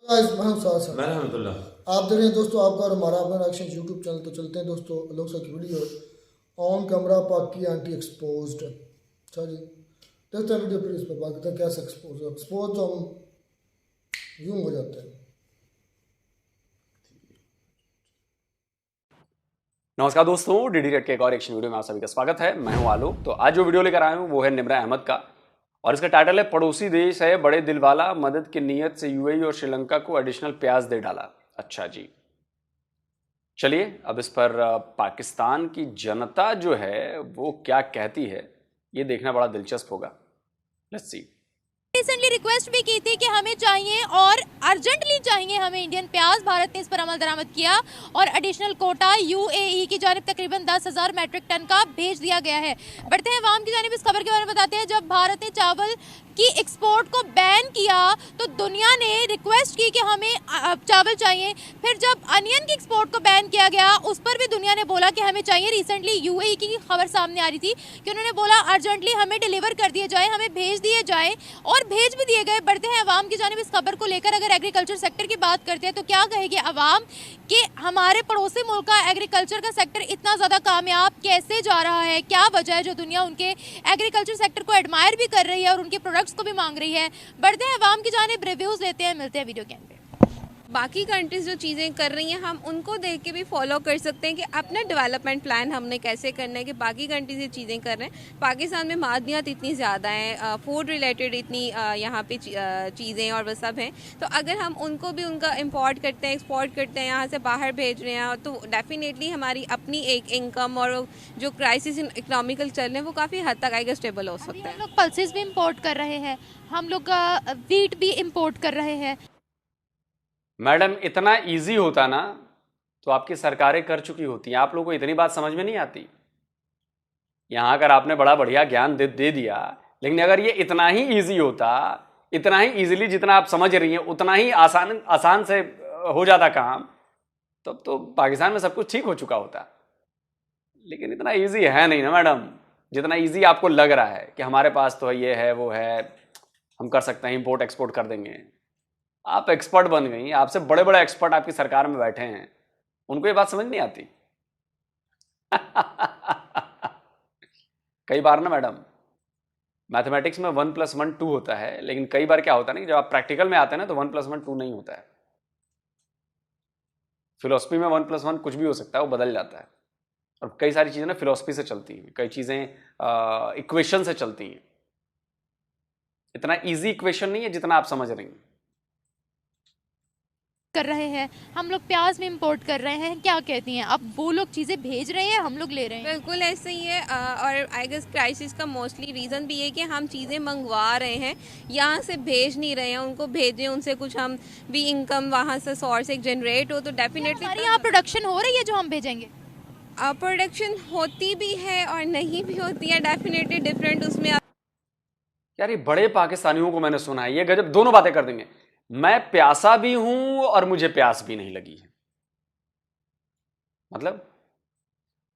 मैं अल्हम्दुलिल्लाह। आप देख रहे हैं दोस्तों आपका और हमारा अपना रिएक्शन यूट्यूब चैनल। तो चलते हैं दोस्तों लोग की वीडियो ऑन कैमरा पाकि आंटी एक्सपोज्ड। अच्छा जी, देखते हैं वीडियो, फिर इस पर बात करते हैं कैसे एक्सपोज तो हम यूं हो जाते हैं। नमस्कार दोस्तों, डीडी रेड के एक और एक्शन वीडियो में आप सभी का स्वागत है। मैं हूं आलोक। तो आज जो वीडियो लेकर आया हूं वो है निम्रा अहमद का, और इसका टाइटल है पड़ोसी देश है बड़े दिल वाला, मदद की नीयत से यूएई और श्रीलंका को एडिशनल प्याज दे डाला। अच्छा जी, चलिए अब इस पर पाकिस्तान की जनता जो है वो क्या कहती है ये देखना बड़ा दिलचस्प होगा। Let's see. रिसेंटली रिक्वेस्ट भी की थी कि हमें चाहिए और अर्जेंटली चाहिए हमें इंडियन प्याज। भारत ने इस पर अमल दरामद किया और एडिशनल कोटा यूएई की जानिब तकरीबन 10,000 मैट्रिक टन का भेज दिया गया है। बढ़ते हैं अवाम की जानिब इस खबर के बारे में बताते हैं। जब भारत ने चावल की एक्सपोर्ट को बैन किया तो दुनिया ने रिक्वेस्ट की कि हमें चावल चाहिए। फिर जब अनियन की एक्सपोर्ट को बैन किया गया उस पर भी दुनिया ने बोला कि हमें चाहिए। रिसेंटली यूएई की खबर सामने आ रही थी कि उन्होंने बोला अर्जेंटली हमें डिलीवर कर दिए जाए, हमें भेज दिए जाए, और भेज भी दिए गए। बढ़ते हैं अवाम की जानिब इस खबर को लेकर। अगर एग्रीकल्चर सेक्टर की बात करते हैं तो क्या कहेगी अवाम कि हमारे पड़ोसी मुल्क का एग्रीकल्चर का सेक्टर इतना ज़्यादा कामयाब कैसे जा रहा है, क्या वजह है जो दुनिया उनके एग्रीकल्चर सेक्टर को एडमायर भी कर रही है और उनके प्रोडक्ट्स को भी मांग रही है। बढ़ते हैं अवाम की जानिब, रिव्यूज़ लेते हैं, मिलते हैं वीडियो के अंदर। बाकी कंट्रीज जो चीज़ें कर रही हैं हम उनको देख के भी फॉलो कर सकते हैं कि अपना डेवलपमेंट प्लान हमने कैसे करना है कि बाकी कंट्रीज ये चीज़ें कर रहे हैं। पाकिस्तान में मादनियात इतनी ज़्यादा हैं, फूड रिलेटेड इतनी यहाँ पे चीज़ें और वो सब हैं। तो अगर हम उनको भी उनका इंपोर्ट करते हैं, एक्सपोर्ट करते हैं, यहाँ से बाहर भेज रहे हैं, तो डेफिनेटली हमारी अपनी एक इनकम और जो क्राइसिस इकोनॉमिकल चल रहे हैं वो काफ़ी हद तक आएगा स्टेबल हो सकता है। हम लोग पल्सेस भी इम्पोर्ट कर रहे हैं, हम लोग वीट भी इम्पोर्ट कर रहे हैं। मैडम इतना इजी होता ना तो आपकी सरकारें कर चुकी होती हैं। आप लोगों को इतनी बात समझ में नहीं आती। यहां अगर आपने बड़ा बढ़िया ज्ञान दे दिया, लेकिन अगर ये इतना ही इजी होता, इतना ही इजीली जितना आप समझ रही हैं उतना ही आसान से हो जाता काम, तब तो पाकिस्तान में सब कुछ ठीक हो चुका होता। लेकिन इतना इजी है नहीं ना मैडम, जितना इजी आपको लग रहा है कि हमारे पास तो ये है वो है, हम कर सकते हैं, इंपोर्ट एक्सपोर्ट कर देंगे। आप एक्सपर्ट बन गई, आपसे बड़े बड़े एक्सपर्ट आपकी सरकार में बैठे हैं, उनको ये बात समझ नहीं आती। कई बार ना मैडम, मैथमेटिक्स में 1 + 1 2 होता है, लेकिन कई बार क्या होता है ना कि जब आप प्रैक्टिकल में आते हैं ना तो 1 + 1 2 नहीं होता है। फिलोसफी में 1 + 1 कुछ भी हो सकता है, वो बदल जाता है। और कई सारी चीजें ना फिलोसफी से चलती हैं, कई चीजें इक्वेशन से चलती हैं। इतना इजी इक्वेशन नहीं है जितना आप समझ रही हैं। कर रहे हैं हम लोग, प्याज में इंपोर्ट कर रहे हैं। क्या कहती हैं अब, वो लोग चीज़ें भेज रहे हैं, हम लोग ले रहे हैं। बिल्कुल ऐसे ही है। और आई गेस क्राइसिस का मोस्टली रीज़न भी है कि हम चीज़ें मंगवा रहे हैं, यहाँ से भेज नहीं रहे हैं। उनको भेजें, उनसे कुछ हम भी इनकम वहाँ से सोर्स एक जनरेट हो तो डेफिनेटली हमारे यहाँ प्रोडक्शन हो रही है जो हम भेजेंगे। प्रोडक्शन होती भी है और नहीं भी होती है, डेफिनेटली डिफरेंट उसमें। यार ये बड़े पाकिस्तानियों को मैंने सुना है, ये गजब दोनों बातें कर देंगे। मैं प्यासा भी हूं और मुझे प्यास भी नहीं लगी है। मतलब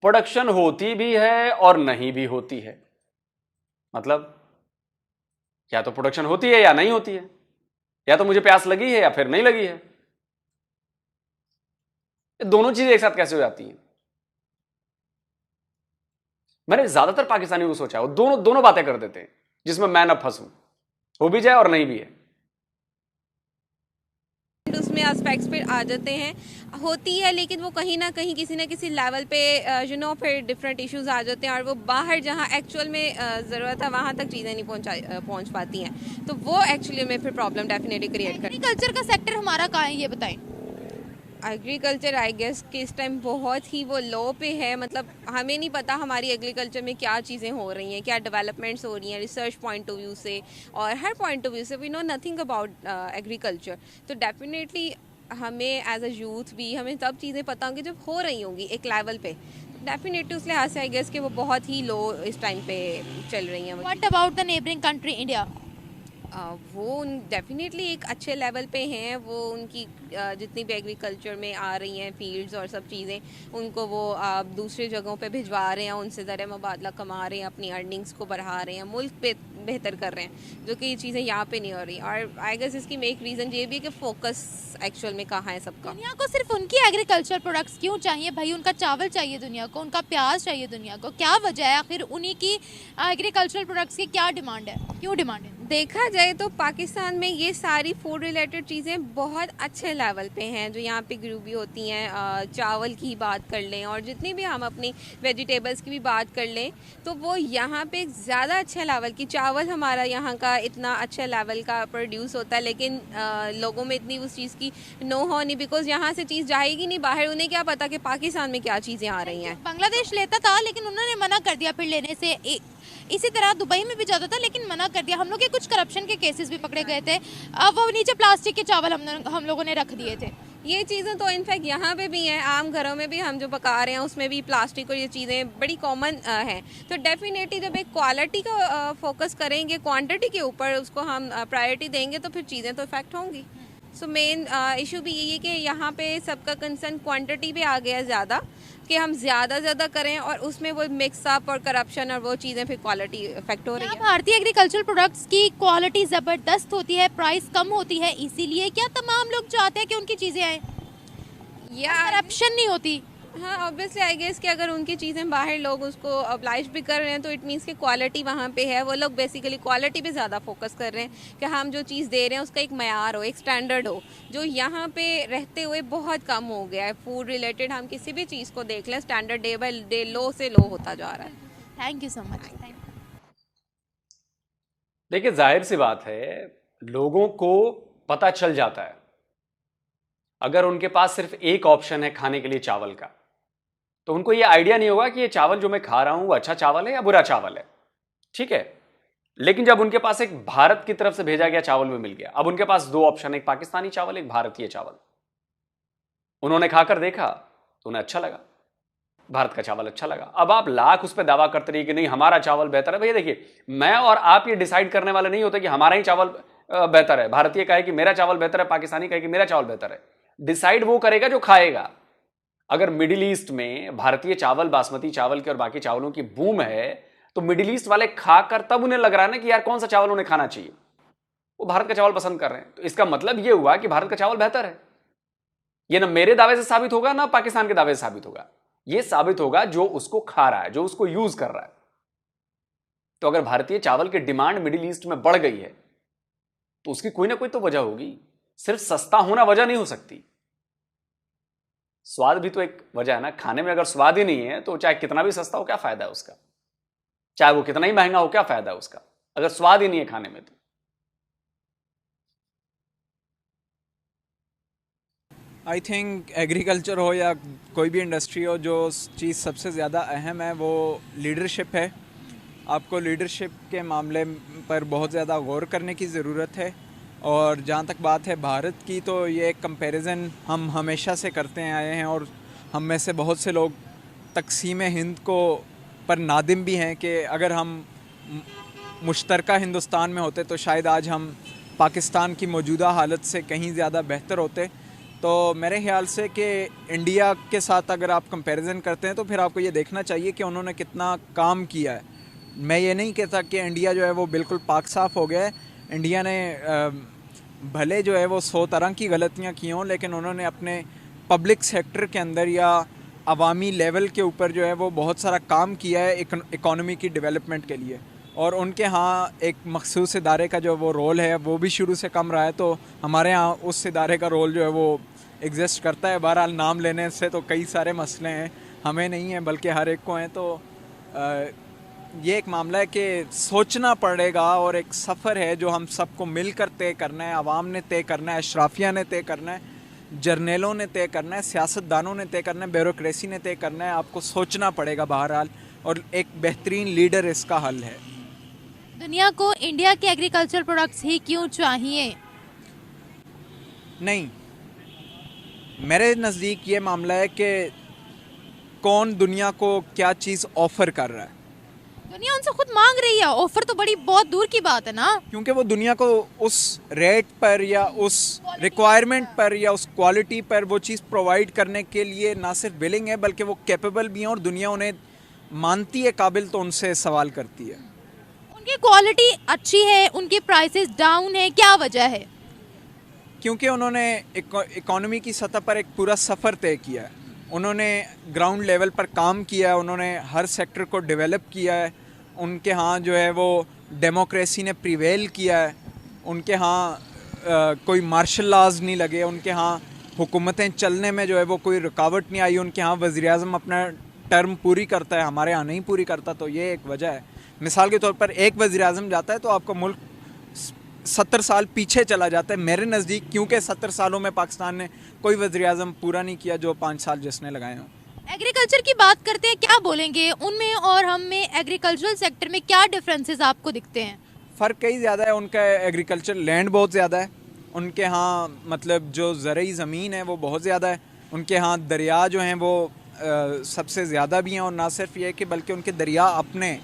प्रोडक्शन होती भी है और नहीं भी होती है। मतलब या तो प्रोडक्शन होती है या नहीं होती है, या तो मुझे प्यास लगी है या फिर नहीं लगी है। ये दोनों चीजें एक साथ कैसे हो जाती हैं? मैंने ज्यादातर पाकिस्तानियों को सोचा, वो दोनों बातें कर देते हैं जिसमें मैं न फंसूं, हो भी जाए और नहीं भी है। उसमें एस्पेक्ट्स पे आ जाते हैं, होती है, लेकिन वो कहीं ना कहीं किसी ना किसी लेवल पे फिर डिफरेंट इश्यूज आ जाते हैं और वो बाहर जहाँ एक्चुअल में ज़रूरत है वहाँ तक चीज़ें नहीं पहुँच पाती हैं। तो वो एक्चुअली में फिर प्रॉब्लम डेफिनेटली क्रिएट करती है। एग्रीकल्चर का सेक्टर हमारा कहाँ है ये बताएं। एग्रीकल्चर आई गेस कि इस टाइम बहुत ही वो लो पे है। मतलब हमें नहीं पता हमारी एग्रीकल्चर में क्या चीज़ें हो रही हैं, क्या डेवलपमेंट्स हो रही हैं रिसर्च पॉइंट ऑफ व्यू से और हर पॉइंट ऑफ व्यू से। We know nothing about agriculture. तो डेफिनेटली हमें एज अ यूथ भी हमें तब चीज़ें पता होंगी जब हो रही होंगी एक लेवल पे। डेफिनेटली उस लिहाज से आई गेस कि वो बहुत ही लो इस टाइम पे चल रही हैं। What about the neighbouring country India? वो डेफिनेटली एक अच्छे लेवल पे हैं। वो उनकी जितनी भी एग्रीकल्चर में आ रही हैं फील्ड्स और सब चीज़ें, उनको वो दूसरे जगहों पे भिजवा रहे हैं, उनसे ज़र मुबादला कमा रहे हैं, अपनी अर्निंग्स को बढ़ा रहे हैं, मुल्क पे बेहतर कर रहे हैं, जो कि ये चीज़ें यहाँ पे नहीं हो रही। और आई गेस इसकी मेक रीज़न ये भी है कि फोकस एक्चुअल में कहाँ है सबका। दुनिया को सिर्फ उनकी एग्रीकल्चर प्रोडक्ट्स क्यों चाहिए भाई? उनका चावल चाहिए दुनिया को, उनका प्याज चाहिए दुनिया को, क्या वजह है आखिर? उन्हीं की एग्रीकल्चरल प्रोडक्ट्स की क्या डिमांड है, क्यों डिमांड है? देखा जाए तो पाकिस्तान में ये सारी फूड रिलेटेड चीज़ें बहुत अच्छे लेवल पे हैं, जो यहाँ पे ग्रू भी होती हैं। चावल की बात कर लें और जितनी भी हम अपनी वेजिटेबल्स की भी बात कर लें, तो वो यहाँ पे ज़्यादा अच्छे लेवल की चावल हमारा यहाँ का इतना अच्छे लेवल का प्रोड्यूस होता है। लेकिन लोगों में इतनी उस चीज़ की नो हो नहीं, बिकॉज यहाँ से चीज़ जाएगी नहीं बाहर। उन्हें क्या पता कि पाकिस्तान में क्या चीज़ें आ रही हैं। बांग्लादेश लेता था लेकिन उन्होंने मना कर दिया फिर लेने से। इसी तरह दुबई में भी जाता था लेकिन मना कर दिया। हम लोग के कुछ करप्शन के केसेस भी पकड़े गए थे। अब वो नीचे प्लास्टिक के चावल हम लोगों ने रख दिए थे। ये चीज़ें तो इनफैक्ट यहाँ पे भी हैं, आम घरों में भी हम जो पका रहे हैं उसमें भी प्लास्टिक और ये चीज़ें बड़ी कॉमन हैं। तो डेफिनेटली जब एक क्वालिटी का फोकस करेंगे, क्वांटिटी के ऊपर उसको हम प्रायोरिटी देंगे, तो फिर चीज़ें तो इफेक्ट होंगी। सो मेन इशू भी यही है कि यहाँ पे सबका कंसर्न क्वांटिटी पे आ गया है ज़्यादा, कि हम ज़्यादा करें और उसमें वो मिक्सअप और करप्शन और वो चीज़ें फिर क्वालिटी इफेक्ट हो रही है। भारतीय एग्रीकल्चर प्रोडक्ट्स की क्वालिटी ज़बरदस्त होती है, प्राइस कम होती है, इसीलिए क्या तमाम लोग चाहते हैं कि उनकी चीज़ें आए या करप्शन नहीं होती? हाँ, ऑब्वियसली आई गेस कि अगर उनकी चीज़ें बाहर लोग उसको अब्लाइज भी कर रहे हैं तो इट मीन्स कि क्वालिटी वहाँ पे है। वो लोग बेसिकली क्वालिटी पे ज़्यादा फोकस कर रहे हैं कि हम जो चीज़ दे रहे हैं उसका एक मयार हो, एक स्टैंडर्ड हो, जो यहाँ पे रहते हुए बहुत कम हो गया है। फूड रिलेटेड हम किसी भी चीज़ को देख लें, स्टैंडर्ड डे बाय डे लो से लो होता जा रहा है। Thank you so much. देखिए, जाहिर सी बात है, लोगों को पता चल जाता है अगर उनके पास सिर्फ एक ऑप्शन है खाने के लिए चावल का, तो उनको ये आइडिया नहीं होगा कि ये चावल जो मैं खा रहा हूं वो अच्छा चावल है या बुरा चावल है। ठीक है, लेकिन जब उनके पास एक भारत की तरफ से भेजा गया चावल भी मिल गया, अब उनके पास दो ऑप्शन, एक पाकिस्तानी चावल, एक भारतीय चावल। उन्होंने खाकर देखा तो उन्हें अच्छा लगा, भारत का चावल अच्छा लगा। अब आप लाख उस पर दावा करते रहिए कि नहीं हमारा चावल बेहतर है। भैया देखिए, मैं और आप ये डिसाइड करने वाले नहीं होते कि हमारा ही चावल बेहतर है। भारतीय कहे कि मेरा चावल बेहतर है, पाकिस्तानी कहे कि मेरा चावल बेहतर है। डिसाइड वो करेगा जो खाएगा। अगर मिडिल ईस्ट में भारतीय चावल, बासमती चावल के और बाकी चावलों की बूम है, तो मिडिल ईस्ट वाले खाकर तब उन्हें लग रहा है ना कि यार कौन सा चावल उन्हें खाना चाहिए, वो भारत का चावल पसंद कर रहे हैं। तो इसका मतलब ये हुआ कि भारत का चावल बेहतर है। ये ना मेरे दावे से साबित होगा ना पाकिस्तान के दावे से साबित होगा, ये साबित होगा जो उसको खा रहा है, जो उसको यूज कर रहा है। तो अगर भारतीय चावल की डिमांड मिडिल ईस्ट में बढ़ गई है तो उसकी कोई ना कोई तो वजह होगी। सिर्फ सस्ता होना वजह नहीं हो सकती, स्वाद भी तो एक वजह है ना। खाने में अगर स्वाद ही नहीं है तो चाहे कितना भी सस्ता हो क्या फायदा है उसका, चाहे वो कितना ही महंगा हो क्या फायदा है उसका, अगर स्वाद ही नहीं है खाने में तो। आई थिंक एग्रीकल्चर हो या कोई भी इंडस्ट्री हो, जो चीज़ सबसे ज़्यादा अहम है वो लीडरशिप है। आपको लीडरशिप के मामले पर बहुत ज़्यादा गौर करने की ज़रूरत है। और जहाँ तक बात है भारत की, तो ये एक कंपैरिजन हम हमेशा से करते आए हैं और हम में से बहुत से लोग तकसीम हिंद को पर नादिम भी हैं कि अगर हम मुश्तरका हिंदुस्तान में होते तो शायद आज हम पाकिस्तान की मौजूदा हालत से कहीं ज़्यादा बेहतर होते। तो मेरे ख्याल से कि इंडिया के साथ अगर आप कंपैरिजन करते हैं तो फिर आपको ये देखना चाहिए कि उन्होंने कितना काम किया है। मैं ये नहीं कहता कि इंडिया जो है वो बिल्कुल पाक साफ़ हो गया है। इंडिया ने भले जो है वो 100 तरह की गलतियां की हों, लेकिन उन्होंने अपने पब्लिक सेक्टर के अंदर या अवामी लेवल के ऊपर जो है वो बहुत सारा काम किया है इकॉनमी की डेवलपमेंट के लिए। और उनके यहाँ एक मखसूस इदारे का जो वो रोल है वो भी शुरू से कम रहा है, तो हमारे यहाँ उस इदारे का रोल जो है वो एग्जिस्ट करता है। बहरहाल नाम लेने से तो कई सारे मसले हैं, हमें नहीं हैं बल्कि हर एक को हैं। तो ये एक मामला है कि सोचना पड़ेगा और एक सफ़र है जो हम सबको मिलकर तय करना है। आवाम ने तय करना है, अशराफिया ने तय करना है, जर्नलों ने तय करना है, सियासतदानों ने तय करना है, ब्यूरोक्रेसी ने तय करना है। आपको सोचना पड़ेगा बहरहाल, और एक बेहतरीन लीडर इसका हल है। दुनिया को इंडिया के एग्रीकल्चर प्रोडक्ट्स ही क्यों चाहिए? नहीं, मेरे नज़दीक ये मामला है कि कौन दुनिया को क्या चीज़ ऑफ़र कर रहा है। दुनिया उनसे खुद मांग रही है, ऑफर तो बड़ी बहुत दूर की बात है ना। क्योंकि वो दुनिया को उस रेट पर या उस रिक्वायरमेंट पर या उस क्वालिटी पर वो चीज़ प्रोवाइड करने के लिए ना सिर्फ विलिंग है बल्कि वो कैपेबल भी हैं, और दुनिया उन्हें मानती है काबिल, तो उनसे सवाल करती है। उनकी क्वालिटी अच्छी है, उनकी प्राइसेस डाउन है, क्या वजह है? क्योंकि उन्होंने इकोनॉमी की सतह पर एक पूरा सफ़र तय किया है, उन्होंने ग्राउंड लेवल पर काम किया है, उन्होंने हर सेक्टर को डेवलप किया है, उनके यहाँ जो है वो डेमोक्रेसी ने प्रिवेल किया है, उनके यहाँ कोई मार्शल लाज नहीं लगे, उनके यहाँ हुकूमतें चलने में जो है वो कोई रुकावट नहीं आई, उनके यहाँ वज़ीर-ए-आज़म अपना टर्म पूरी करता है, हमारे यहाँ नहीं पूरी करता। तो ये एक वजह है। मिसाल के तौर पर एक वज़ीर-ए-आज़म जाता है तो आपका मुल्क 70 साल पीछे चला जाता है मेरे नज़दीक, क्योंकि 70 सालों में पाकिस्तान ने कोई वज़ीर-ए-आज़म पूरा नहीं किया जो 5 साल जिसने लगाए हों। एग्रीकल्चर की बात करते हैं, क्या बोलेंगे उनमें और हम में एग्रीकल्चरल सेक्टर में क्या डिफरेंसेस आपको दिखते हैं? फ़र्क कई ज़्यादा है। उनका एग्रीकल्चर लैंड बहुत ज़्यादा है, उनके यहाँ मतलब जो ज़रई ज़मीन है वो बहुत ज़्यादा है, उनके यहाँ दरिया जो हैं वो सबसे ज़्यादा भी हैं, और ना सिर्फ ये कि बल्कि उनके दरिया अपने,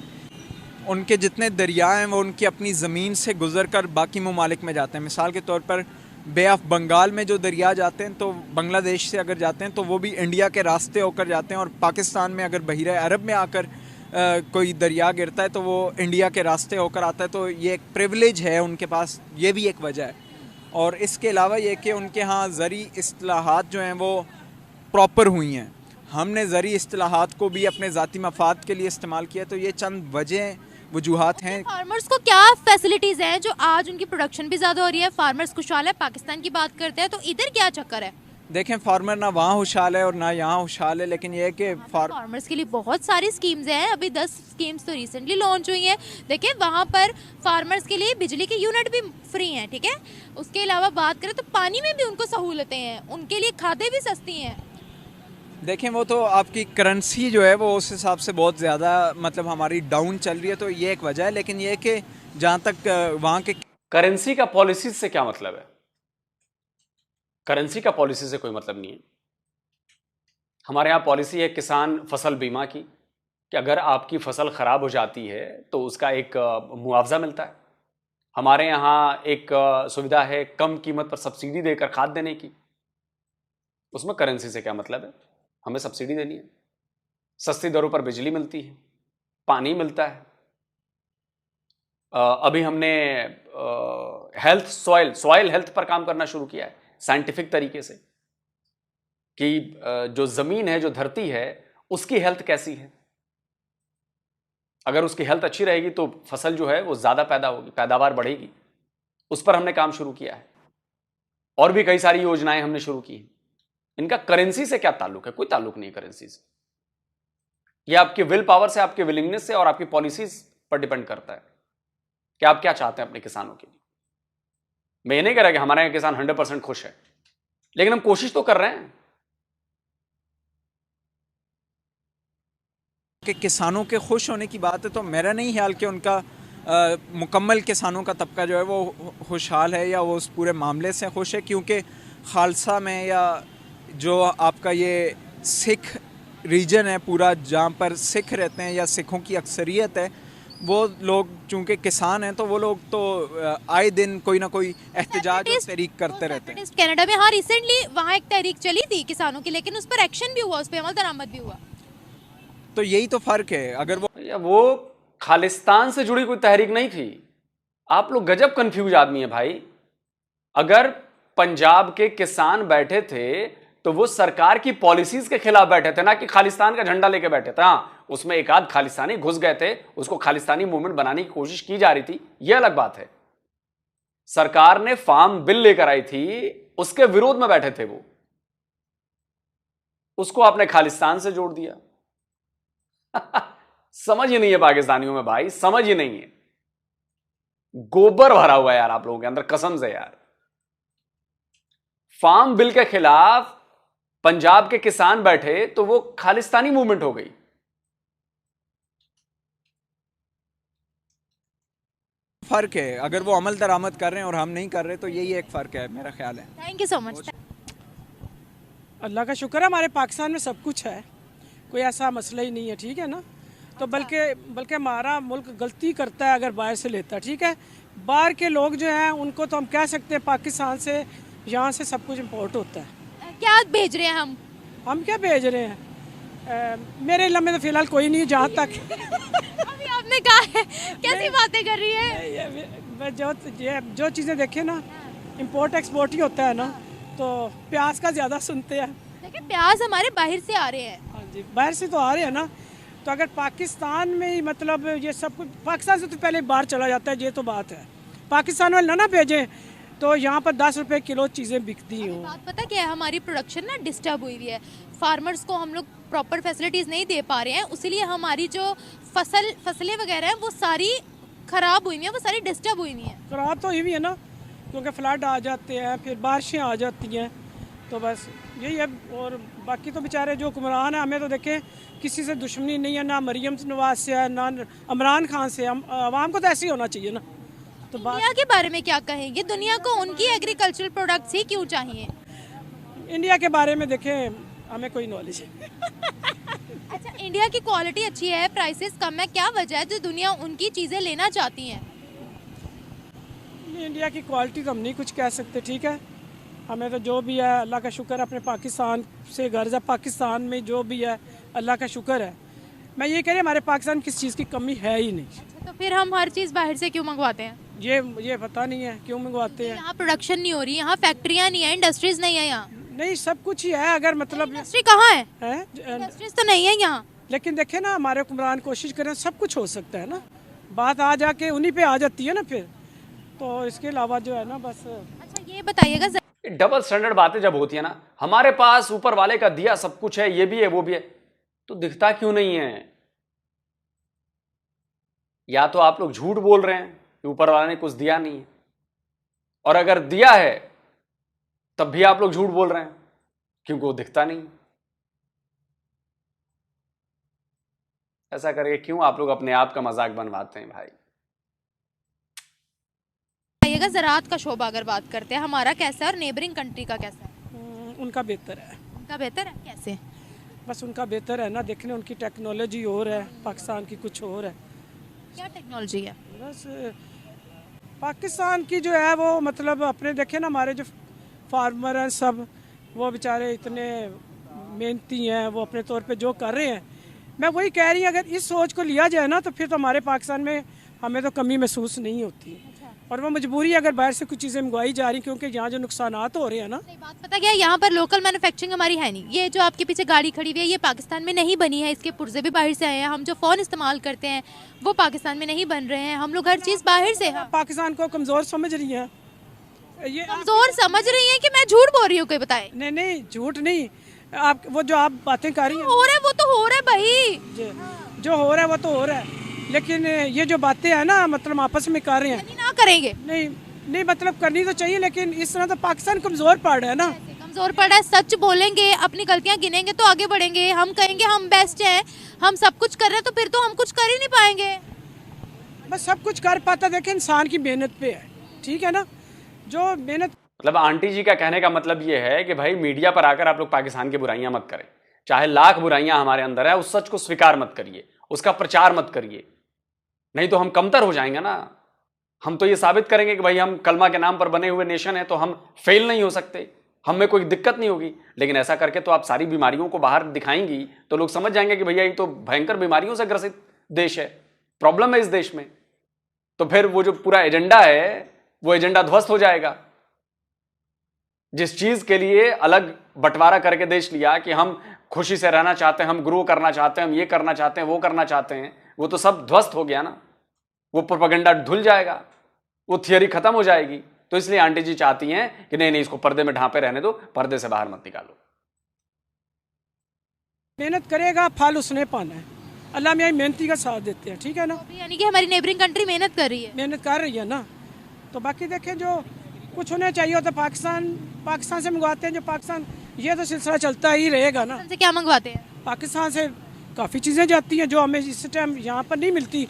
उनके जितने दरिया हैं वो उनकी अपनी ज़मीन से गुज़र कर बाकी ममालिक में जाते हैं। मिसाल के तौर पर बे ऑफ बंगाल में जो दरिया जाते हैं तो बांग्लादेश से अगर जाते हैं तो वो भी इंडिया के रास्ते होकर जाते हैं, और पाकिस्तान में अगर बहिरा अरब में आकर कोई दरिया गिरता है तो वो इंडिया के रास्ते होकर आता है। तो ये एक प्रिविलेज है उनके पास, ये भी एक वजह है। और इसके अलावा ये कि उनके यहाँ ज़री इस्तिलाहात जो हैं वो प्रॉपर हुई हैं, हमने ज़री इस्तिलाहात को भी अपने ज़ाती मफाद के लिए इस्तेमाल किया। तो ये चंद वजूहात हैं। फार्मर्स को क्या फैसिलिटीज़ हैं जो आज उनकी प्रोडक्शन भी ज़्यादा हो रही है, फार्मर्स खुशहाल है? पाकिस्तान की बात करते हैं तो इधर क्या चक्कर है? देखें, फार्मर ना वहाँ खुशहाल है और ना यहाँ खुशहाल है, लेकिन ये कि फार्मर्स के लिए बहुत सारी स्कीम्स हैं, अभी 10 स्कीम्स तो रिसेंटली लॉन्च हुई हैं। देखिए वहाँ पर फार्मर्स के लिए बिजली के यूनिट भी फ्री हैं, ठीक है। उसके अलावा बात करें तो पानी में भी उनको सहूलतें हैं, उनके लिए खादें भी सस्ती हैं। देखें, वो तो आपकी करेंसी जो है वो उस हिसाब से बहुत ज़्यादा मतलब हमारी डाउन चल रही है, तो ये एक वजह है। लेकिन ये कि जहाँ तक वहाँ के करेंसी का पॉलिसी से क्या मतलब है? करेंसी का पॉलिसी से कोई मतलब नहीं है। हमारे यहाँ पॉलिसी है किसान फसल बीमा की, कि अगर आपकी फसल खराब हो जाती है तो उसका एक मुआवजा मिलता है। हमारे यहाँ एक सुविधा है कम कीमत पर सब्सिडी देकर खाद देने की। उसमें करेंसी से क्या मतलब है? हमें सब्सिडी देनी है, सस्ती दरों पर बिजली मिलती है, पानी मिलता है। अभी हमने हेल्थ सॉइल हेल्थ पर काम करना शुरू किया है साइंटिफिक तरीके से, कि जो जमीन है, जो धरती है, उसकी हेल्थ कैसी है। अगर उसकी हेल्थ अच्छी रहेगी तो फसल जो है वो ज्यादा पैदा होगी, पैदावार बढ़ेगी। उस पर हमने काम शुरू किया है। और भी कई सारी योजनाएं हमने शुरू की हैं। इनका करेंसी से क्या ताल्लुक है? कोई ताल्लुक नहीं करेंसी से। यह आपके विल पावर से, आपके विलिंगनेस से और आपकी पॉलिसीज पर डिपेंड करता है कि आप क्या चाहते हैं अपने किसानों के लिए। मैं ये नहीं कह रहा कि हमारे यहाँ किसान 100% खुश है, लेकिन हम कोशिश तो कर रहे हैं कि किसानों के खुश होने की बात है तो मेरा नहीं ख्याल कि उनका मुकम्मल किसानों का तबका जो है वो खुशहाल है या वो उस पूरे मामले से खुश है, क्योंकि खालसा में या जो आपका ये सिख रीजन है पूरा, जहाँ पर सिख रहते हैं या सिखों की अक्सरियत है, वो लोग चूँकि किसान हैं तो वो लोग तो आए दिन कोई ना कोई एहतजाज और तहरीक करते रहते हैं। कनाडा में हाँ रिसेंटली वहाँ एक तहरीक चली थी किसानों की, लेकिन उस पर एक्शन भी हुआ, उस पर अमल दरामद भी हुआ। तो यही तो फ़र्क है। अगर वो खालिस्तान से जुड़ी कोई तहरीक नहीं थी। आप लोग गजब कंफ्यूज आदमी है भाई। अगर पंजाब के किसान बैठे थे तो वो सरकार की पॉलिसीज के खिलाफ बैठे थे, ना कि खालिस्तान का झंडा लेके बैठे थे। हाँ, उसमें एक आध खालिस्तानी घुस गए थे, उसको खालिस्तानी मूवमेंट बनाने की कोशिश की जा रही थी, यह अलग बात है। सरकार ने फार्म बिल लेकर आई थी, उसके विरोध में बैठे थे वो, उसको आपने खालिस्तान से जोड़ दिया। समझ ही नहीं है पाकिस्तानियों में भाई, समझ ही नहीं है। गोबर भरा हुआ है यार आप लोगों के अंदर, कसम से यार। फार्म बिल के खिलाफ पंजाब के किसान बैठे तो वो खालिस्तानी मूवमेंट हो गई। फर्क है, अगर वो अमल दरामद कर रहे हैं और हम नहीं कर रहे तो यही एक फ़र्क है, मेरा ख्याल है। Thank you so much. अल्लाह का शुक्र है हमारे पाकिस्तान में सब कुछ है, कोई ऐसा मसला ही नहीं है, ठीक है ना। तो बल्कि हमारा मुल्क गलती करता है अगर बाहर से लेता है, ठीक है। बाहर के लोग जो हैं उनको तो हम कह सकते हैं पाकिस्तान से, यहाँ से सब कुछ इम्पोर्ट होता है। क्या भेज रहे हैं हम क्या भेज रहे हैं? मेरे इलाके में तो फिलहाल कोई नहीं है जहाँ तक अभी आपने कहा है, कैसी बातें कर रही है? जो चीज़ें देखें ना, इंपोर्ट एक्सपोर्ट ही होता है ना, तो प्याज का ज़्यादा सुनते हैं। देखिए प्याज हमारे बाहर से आ रहे हैं। हाँ जी, बाहर से तो आ रहे हैं ना, तो अगर पाकिस्तान में ही मतलब ये सब कुछ पाकिस्तान से तो पहले बाहर चला जाता है, ये तो बात है। पाकिस्तान वाले ना भेजें तो यहाँ पर 10 रुपए किलो चीज़ें बिकती हों। बात पता क्या है, हमारी प्रोडक्शन ना डिस्टर्ब हुई हुई है, फार्मर्स को हम लोग प्रॉपर फैसिलिटीज़ नहीं दे पा रहे हैं, इसीलिए हमारी जो फसलें वगैरह हैं वो सारी ख़राब हुई हुई हैं, वो सारी डिस्टर्ब हुई हुई हैं। खराब तो ये भी है ना, क्योंकि फ्लड आ जाते हैं, फिर बारिशें आ जाती हैं, तो बस यही है। और बाकी तो बेचारे जो हुक्मरान हैं, हमें तो देखें किसी से दुश्मनी नहीं है, ना मरियम नवाज से है, ना इमरान खान से। हम आवाम को तो ऐसे ही होना चाहिए ना। तो इंडिया के बारे में क्या कहेंगे? दुनिया को उनकी एग्रीकल्चरल प्रोडक्ट्स ही क्यों चाहिए? इंडिया के बारे में देखें, हमें कोई नॉलेज है। अच्छा, इंडिया की क्वालिटी अच्छी है, प्राइसेस कम है, क्या वजह है जो दुनिया उनकी चीज़ें लेना चाहती है? इंडिया की क्वालिटी तो हम नहीं कुछ कह सकते, ठीक है। हमें तो जो भी है अल्लाह का शुक्र, अपने पाकिस्तान से गर्ज है, पाकिस्तान में जो भी है अल्लाह का शुक्र है। मैं ये कह रही हमारे पाकिस्तान किस चीज़ की कमी है ही नहीं। तो फिर हम हर चीज़ बाहर से क्यों मंगवाते हैं? ये पता नहीं है क्यों मंगवाते हैं। यहाँ प्रोडक्शन नहीं हो रही, यहाँ फैक्ट्रियाँ नहीं है, इंडस्ट्रीज नहीं है यहाँ। नहीं, सब कुछ ही है, अगर मतलब इंडस्ट्री कहाँ है? है इंडस्ट्रीज तो नहीं है यहाँ। लेकिन देखे ना, हमारे हुक्मरान कोशिश करें, सब कुछ हो सकता है ना, बात आ जाके उन्हीं पे आ जाती है ना फिर, तो इसके अलावा जो है ना बस। अच्छा ये बताइएगा, डबल स्टैंडर्ड बातें जब होती है ना, हमारे पास ऊपर वाले का दिया सब कुछ है, ये भी है वो भी है, तो दिखता क्यों नहीं है? या तो आप लोग झूठ बोल रहे हैं कि ऊपर वाले ने कुछ दिया नहीं है, और अगर दिया है तब भी आप लोग झूठ बोल रहे हैं क्योंकि वो दिखता नहीं। ऐसा करके क्यों आप लोग अपने आप का मजाक बनवाते हैं भाई? बताइएगा ज़राअत का शोबा अगर बात करते हैं, हमारा कैसा है और नेबरिंग कंट्री का कैसा है? उनका बेहतर है। उनका बेहतर है कैसे? बस उनका बेहतर है ना, देखने उनकी टेक्नोलॉजी और है, पाकिस्तान की कुछ और है। क्या टेक्नोलॉजी है? बस पाकिस्तान की जो है वो मतलब अपने देखे ना, हमारे जो फार्मर हैं सब, वो बेचारे इतने मेहनती हैं, वो अपने तौर पे जो कर रहे हैं। मैं वही कह रही हूँ, अगर इस सोच को लिया जाए ना, तो फिर तो हमारे पाकिस्तान में हमें तो कमी महसूस नहीं होती। और वो मजबूरी अगर बाहर से कुछ चीज़ें मंगवाई जा रही, क्योंकि यहाँ जो नुकसानात हो रहे हैं ना। नहीं, बात पता क्या है, यहाँ पर लोकल मैन्युफैक्चरिंग हमारी है नहीं। ये जो आपके पीछे गाड़ी खड़ी हुई है, ये पाकिस्तान में नहीं बनी है, इसके पुर्जे भी बाहर से आए हैं। हम जो फ़ोन इस्तेमाल करते हैं वो पाकिस्तान में नहीं बन रहे हैं, हम लोग हर चीज़ बाहर से। पाकिस्तान को कमज़ोर समझ रही हैं, ये कमज़ोर समझ रही है कि मैं झूठ बोल रही हूँ? कोई बताए। नहीं, झूठ नहीं, आप वो जो आप बातें कर रही हैं, हो रहा है वो तो हो रहा है भाई, जो हो रहा है वो तो हो रहा है, लेकिन ये जो बातें हैं ना, मतलब आपस में कर रहे हैं, ना करेंगे। नहीं मतलब करनी तो चाहिए, लेकिन इस तरह तो पाकिस्तान कमजोर पड़ रहा है ना। कमजोर पड़ रहा है, सच बोलेंगे, अपनी गलतियां गिनेंगे तो आगे बढ़ेंगे। हम कहेंगे हम बेस्ट हैं, हम सब कुछ कर रहे हैं, तो फिर तो हम कुछ कर ही नहीं पाएंगे। बस सब कुछ कर पाता देखे इंसान की मेहनत पे है, ठीक है ना, जो मेहनत। मतलब आंटी जी का कहने का मतलब ये है कि भाई मीडिया पर आकर आप लोग पाकिस्तान की बुराइयां मत करें, चाहे लाख बुराइयां हमारे अंदर है, उस सच को स्वीकार मत करिए, उसका प्रचार मत करिए, नहीं तो हम कमतर हो जाएंगे ना। हम तो ये साबित करेंगे कि भाई हम कलमा के नाम पर बने हुए नेशन है, तो हम फेल नहीं हो सकते, हम में कोई दिक्कत नहीं होगी। लेकिन ऐसा करके तो आप सारी बीमारियों को बाहर दिखाएंगी, तो लोग समझ जाएंगे कि भैया ये तो भयंकर बीमारियों से ग्रसित देश है, प्रॉब्लम है इस देश में। तो फिर वो जो पूरा एजेंडा है वो एजेंडा ध्वस्त हो जाएगा। जिस चीज के लिए अलग बंटवारा करके देश लिया कि हम खुशी से रहना चाहते हैं, हम ग्रो करना चाहते हैं, हम ये करना चाहते हैं, वो करना चाहते हैं, वो तो सब ध्वस्त हो गया ना। वो प्रोपेगेंडा धुल जाएगा, वो थियरी खत्म हो जाएगी। तो इसलिए आंटी जी चाहती हैं कि नहीं इसको पर्दे में ढांपे रहने दो, पर्दे से बाहर मत निकालो। मेहनत करेगा फल उसने पाना है, अल्लाह मियां मेहनती का साथ देते हैं, ठीक है ना। यानी कि हमारी नेबरिंग कंट्री मेहनत कर रही है, मेहनत कर रही है ना। तो बाकी देखें जो कुछ होना चाहिए होता पाकिस्तान से मंगवाते हैं, जो पाकिस्तान, ये तो सिलसिला चलता ही रहेगा ना। से क्या मंगवाते हैं? पाकिस्तान से काफ़ी चीज़ें जाती हैं जो हमें इस टाइम यहाँ पर नहीं मिलती।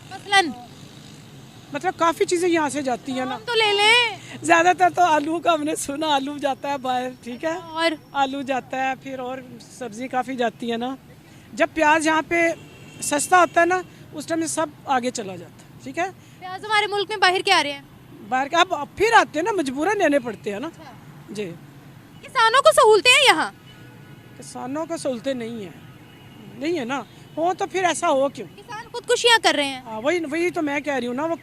मतलब काफ़ी चीज़ें यहाँ से जाती हैं ना। तो ले लें। ज़्यादातर तो आलू का हमने सुना, आलू जाता है बाहर, ठीक है, और आलू जाता है, फिर और सब्ज़ी काफ़ी जाती है ना। जब प्याज यहाँ पे सस्ता होता है ना, उस टाइम में सब आगे चला जाता है, ठीक है। प्याज हमारे मुल्क में बाहर के आ रहे हैं, बाहर के अब फिर आते हैं ना, मजबूरन लेने पड़ते हैं ना जी। किसानों को सहूलतें हैं यहाँ? किसानों को सहूलतें नहीं है, नहीं है ना, हो तो फिर ऐसा हो क्यों? किसान खुदकुशियां कर रहे हैं। हाँ, वही वही तो मैं कह रही हूँ ना, वो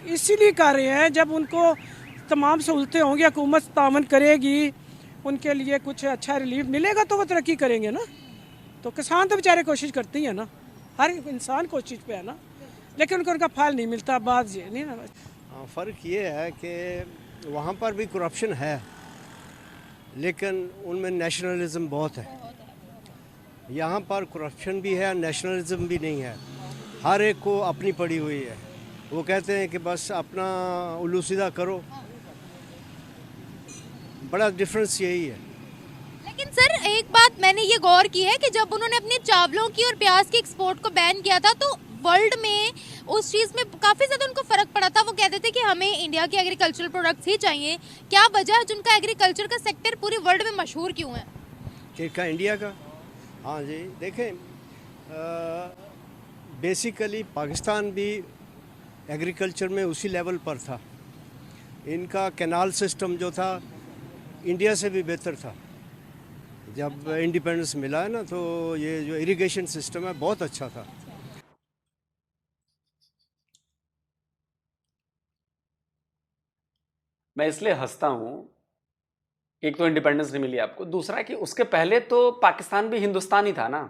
इसीलिए कर रहे हैं, जब उनको तमाम सहूलतें होंगी, हुकूमत तामन करेगी, उनके लिए कुछ अच्छा रिलीफ मिलेगा तो वो तरक्की करेंगे ना। तो किसान तो बेचारे कोशिश करते ही है ना, हर इंसान कोशिश पे है ना, लेकिन उनको उनका फल नहीं मिलता। बात ये नहीं ना। फ़र्क ये है कि वहाँ पर भी करप्शन है, लेकिन उनमें नेशनलिज्म बहुत है। यहाँ पर करप्शन भी है, नेशनलिज्म भी नहीं है। हर एक को अपनी पड़ी हुई है। वो कहते हैं कि बस अपना उल्लू सीधा करो। बड़ा डिफरेंस यही है। लेकिन सर एक बात मैंने ये गौर की है कि जब उन्होंने अपने चावलों की और प्याज की एक्सपोर्ट को बैन किया था तो वर्ल्ड में उस चीज़ में काफ़ी ज़्यादा उनको फ़र्क पड़ा था। वो कहते थे कि हमें इंडिया के एग्रीकल्चरल प्रोडक्ट्स ही चाहिए। क्या वजह है जिनका एग्रीकल्चर का सेक्टर पूरे वर्ल्ड में मशहूर क्यों है? क्या इंडिया का? हाँ जी, देखें, बेसिकली पाकिस्तान भी एग्रीकल्चर में उसी लेवल पर था। इनका कैनाल सिस्टम जो था इंडिया से भी बेहतर था। जब इंडिपेंडेंस मिला है ना, तो ये जो इरिगेशन सिस्टम है बहुत अच्छा था। मैं इसलिए हंसता हूं, एक तो इंडिपेंडेंस नहीं मिली आपको, दूसरा कि उसके पहले तो पाकिस्तान भी हिंदुस्तान ही था ना,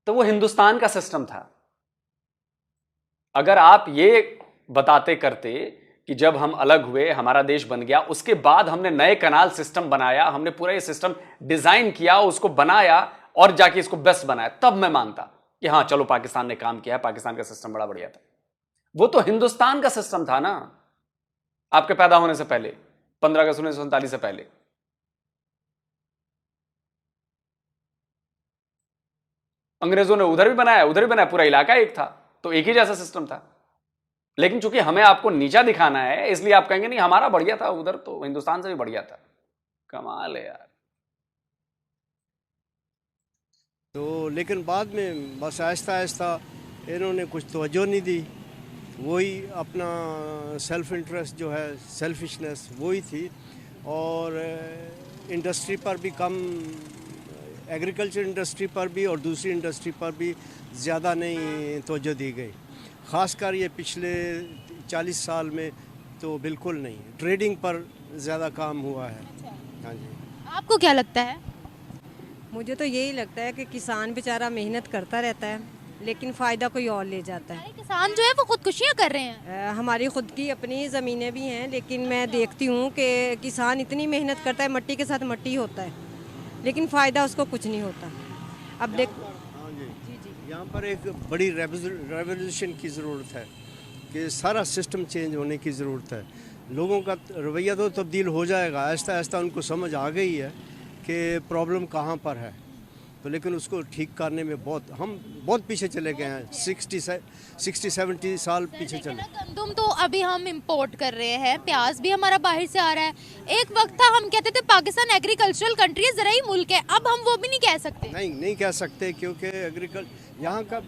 तो वो हिंदुस्तान का सिस्टम था। अगर आप ये बताते करते कि जब हम अलग हुए हमारा देश बन गया, उसके बाद हमने नए कनाल सिस्टम बनाया, हमने पूरा ये सिस्टम डिजाइन किया, उसको बनाया और जाके इसको बेस्ट बनाया, तब मैं मानता कि हाँ चलो पाकिस्तान ने काम किया, पाकिस्तान का सिस्टम बड़ा बढ़िया था। वो तो हिंदुस्तान का सिस्टम था ना, आपके पैदा होने से पहले, 15 अगस्त 1947 से पहले। अंग्रेजों ने उधर भी बनाया, पूरा इलाका एक था, तो एक ही जैसा सिस्टम था। लेकिन चूंकि हमें आपको नीचा दिखाना है, इसलिए आप कहेंगे नहीं हमारा बढ़िया था, उधर तो हिंदुस्तान से भी बढ़िया था। कमाल है यार। तो लेकिन बाद में बस आहिस्ता आहिस्ता इन्होंने कुछ तवज्जो नहीं दी। वही अपना सेल्फ इंटरेस्ट जो है, सेल्फिशनेस वही थी। और इंडस्ट्री पर भी कम, एग्रीकल्चर इंडस्ट्री पर भी और दूसरी इंडस्ट्री पर भी ज़्यादा नहीं तवज्जो दी गई। ख़ासकर ये पिछले 40 साल में तो बिल्कुल नहीं। ट्रेडिंग पर ज़्यादा काम हुआ है। हाँ जी। आपको क्या लगता है? मुझे तो यही लगता है कि किसान बेचारा मेहनत करता रहता है, लेकिन फ़ायदा कोई और ले जाता है। किसान जो है वो खुदकुशियां कर रहे हैं। हमारी खुद की अपनी ज़मीनें भी हैं, लेकिन मैं देखती हूँ कि किसान इतनी मेहनत करता है, मट्टी के साथ मट्टी होता है, लेकिन फ़ायदा उसको कुछ नहीं होता। अब देख, हाँ जी, यहाँ पर एक बड़ी रेवोल्यूशन की ज़रूरत है कि सारा सिस्टम चेंज होने की ज़रूरत है। लोगों का रवैया तो तब्दील हो जाएगा, आहिस्ता आहिस्ता उनको समझ आ गई है कि प्रॉब्लम कहाँ पर है। तो लेकिन उसको ठीक करने में हम बहुत पीछे चले गए हैं। 60-70 साल पीछे चले। गंदम तो अभी हम इंपोर्ट कर रहे हैं, प्याज भी हमारा बाहर से आ रहा है। एक वक्त था हम कहते थे पाकिस्तान एग्रीकल्चरल कंट्री है, ज़राई मुल्क है, अब हम वो भी नहीं कह सकते। नहीं कह सकते, क्योंकि यहाँ का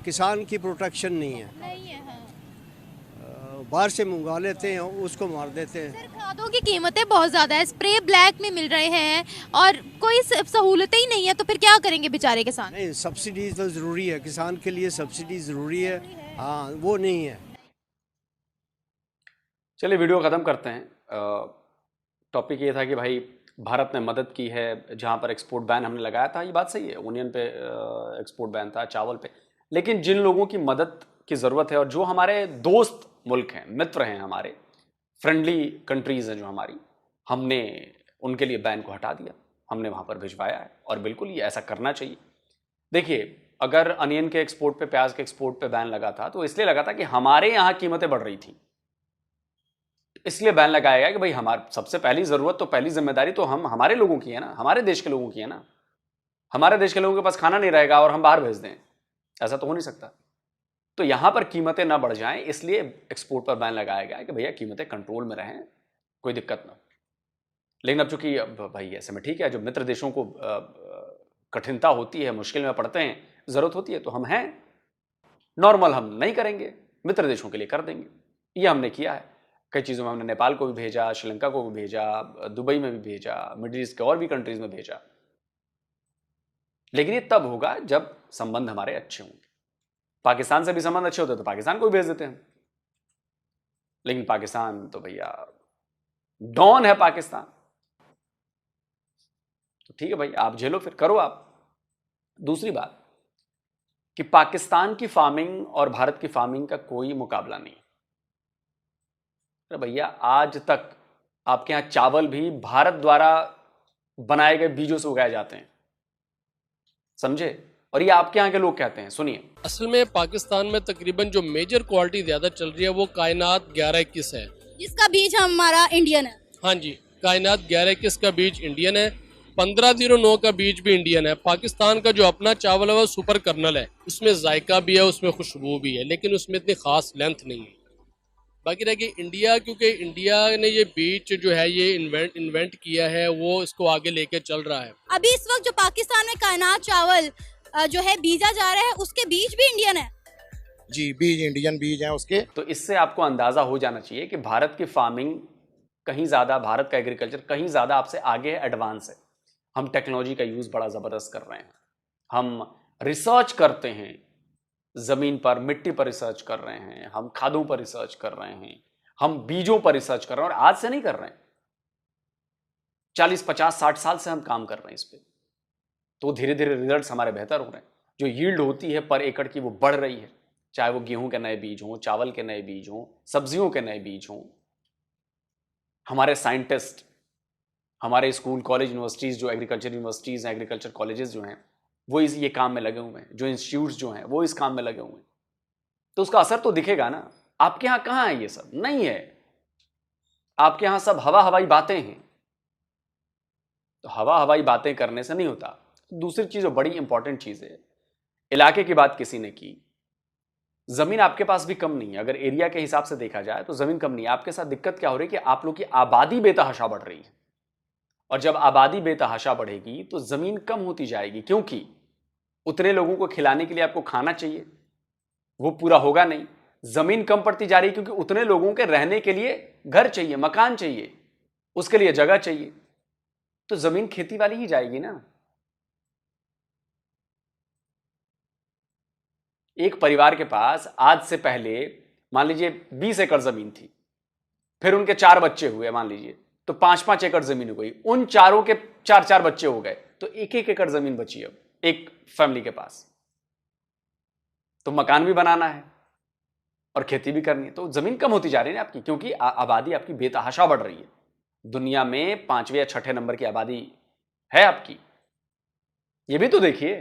किसान की प्रोटेक्शन नहीं है। हाँ। बाहर से मंगवा लेते हैं, उसको मार देते हैं। सर खादों की कीमतें बहुत ज़्यादा है, स्प्रे ब्लैक में मिल रहे हैं और कोई सहूलतें ही नहीं है, तो फिर क्या करेंगे बेचारे किसान? नहीं, सब्सिडी तो ज़रूरी है, किसान के लिए सब्सिडी ज़रूरी है। हाँ, वो नहीं है। चलिए वीडियो ख़त्म करते हैं। टॉपिक ये था कि भाई भारत ने मदद की है, जहाँ पर एक्सपोर्ट बैन हमने लगाया था, ये बात सही है, ओनियन पे एक्सपोर्ट बैन था, चावल पे। लेकिन जिन लोगों की मदद की ज़रूरत है और जो हमारे दोस्त मुल्क हैं, मित्र हैं, हमारे फ्रेंडली कंट्रीज़ हैं जो हमारी, हमने उनके लिए बैन को हटा दिया, हमने वहाँ पर भिजवाया है। और बिल्कुल ये ऐसा करना चाहिए। देखिए, अगर अनियन के एक्सपोर्ट पे, प्याज के एक्सपोर्ट पे बैन लगा था तो इसलिए लगा था कि हमारे यहाँ कीमतें बढ़ रही थी, इसलिए बैन लगाया गया कि भाई हमारी सबसे पहली ज़रूरत तो, पहली जिम्मेदारी तो हमारे लोगों की है ना, हमारे देश के लोगों की है ना। हमारे देश के लोगों के पास खाना नहीं रहेगा और हम बाहर भेज दें, ऐसा तो हो नहीं सकता। तो यहां पर कीमतें ना बढ़ जाएं, इसलिए एक्सपोर्ट पर बैन लगाया गया है कि भैया कीमतें कंट्रोल में रहें, कोई दिक्कत ना। लेकिन अब चूंकि भाई ऐसे में ठीक है, जब मित्र देशों को कठिनता होती है, मुश्किल में पड़ते हैं, ज़रूरत होती है, तो हम हैं नॉर्मल, हम नहीं करेंगे, मित्र देशों के लिए कर देंगे। ये हमने किया है। कई चीज़ों में हमने नेपाल को भी भेजा, श्रीलंका को भी भेजा, दुबई में भी भेजा, मिडिल ईस्ट के और भी कंट्रीज़ में भेजा। लेकिन ये तब होगा जब संबंध हमारे अच्छे होंगे। पाकिस्तान से भी संबंध अच्छे होते तो पाकिस्तान को भी भेज देते हैं, लेकिन पाकिस्तान तो भैया डॉन है पाकिस्तान। तो ठीक है भाई, आप झेलो, फिर करो आप। दूसरी बात कि पाकिस्तान की फार्मिंग और भारत की फार्मिंग का कोई मुकाबला नहीं। अरे भैया, आज तक आपके यहां चावल भी भारत द्वारा बनाए गए बीजों से उगाए जाते हैं, समझे? और ये आपके यहाँ के लोग कहते हैं, सुनिए। असल में पाकिस्तान में तकरीबन जो मेजर क्वालिटी ज्यादा चल रही है वो कायनात 1121 है, जिसका बीज हमारा इंडियन है। हाँ जी, कायनात 1121 का बीज इंडियन है, 1509 का बीज भी इंडियन है। पाकिस्तान का जो अपना चावल है वो सुपर कर्नल है, उसमें जायका भी है, उसमें खुशबू भी है, लेकिन उसमें इतनी खास लेंथ नहीं है। बाकी रह गई इंडिया, क्योंकि इंडिया ने ये बीज जो है ये इन्वेंट किया है, वो इसको आगे लेके चल रहा है। अभी इस वक्त जो पाकिस्तान में कायनात चावल जो है बीजा जा रहा है, उसके बीज भी इंडियन है। जी, बीज इंडियन बीज हैं उसके। तो इससे आपको अंदाजा हो जाना चाहिए कि भारत की फार्मिंग कहीं ज्यादा, भारत का एग्रीकल्चर कहीं ज्यादा आपसे आगे है, एडवांस है। हम टेक्नोलॉजी का यूज बड़ा जबरदस्त कर रहे हैं, हम रिसर्च करते हैं, जमीन पर, मिट्टी पर रिसर्च कर रहे हैं, हम खादों पर रिसर्च कर रहे हैं, हम बीजों पर रिसर्च कर रहे हैं। और आज से नहीं कर रहे हैं, 40, 50, 60 साल से हम काम कर रहे हैं इस पे। तो धीरे धीरे रिजल्ट्स हमारे बेहतर हो रहे हैं। जो यील्ड होती है पर एकड़ की वो बढ़ रही है, चाहे वो गेहूं के नए बीज हों, चावल के नए बीज हों, सब्जियों के नए बीज हों। हमारे साइंटिस्ट, हमारे स्कूल, कॉलेज, यूनिवर्सिटीज, जो एग्रीकल्चर यूनिवर्सिटीज हैं, एग्रीकल्चर कॉलेजेस जो हैं, वो ये काम में लगे हुए हैं। जो इंस्टीट्यूट्स जो हैं वो इस काम में लगे हुए हैं। तो उसका असर तो दिखेगा ना। आपके यहां कहां है ये सब? नहीं है। आपके यहां सब हवा हवाई बातें हैं। तो हवा हवाई बातें करने से नहीं होता। दूसरी चीज, बड़ी इंपॉर्टेंट चीज है, इलाके की बात किसी ने की। जमीन आपके पास भी कम नहीं है। अगर एरिया के हिसाब से देखा जाए तो जमीन कम नहीं है। आपके साथ दिक्कत क्या हो रही है कि आप लोग की आबादी बेतहाशा बढ़ रही है। और जब आबादी बेतहाशा बढ़ेगी तो जमीन कम होती जाएगी, क्योंकि उतने लोगों को खिलाने के लिए आपको खाना चाहिए, वो पूरा होगा नहीं। जमीन कम पड़ती जा रही है क्योंकि उतने लोगों के रहने के लिए घर चाहिए, मकान चाहिए, उसके लिए जगह चाहिए। तो जमीन खेती वाली ही जाएगी ना। एक परिवार के पास आज से पहले मान लीजिए 20 एकड़ जमीन थी, फिर उनके 4 बच्चे हुए मान लीजिए, तो 5-5 एकड़ जमीन हो गई। उन चारों के 4-4 बच्चे हो गए, तो 1-1 एकड़ जमीन बची अब एक फैमिली के पास। तो मकान भी बनाना है और खेती भी करनी है, तो जमीन कम होती जा रही है आपकी, क्योंकि आबादी आपकी बेतहाशा बढ़ रही है। दुनिया में 5वें या 6ठे नंबर की आबादी है आपकी, ये भी तो देखिए।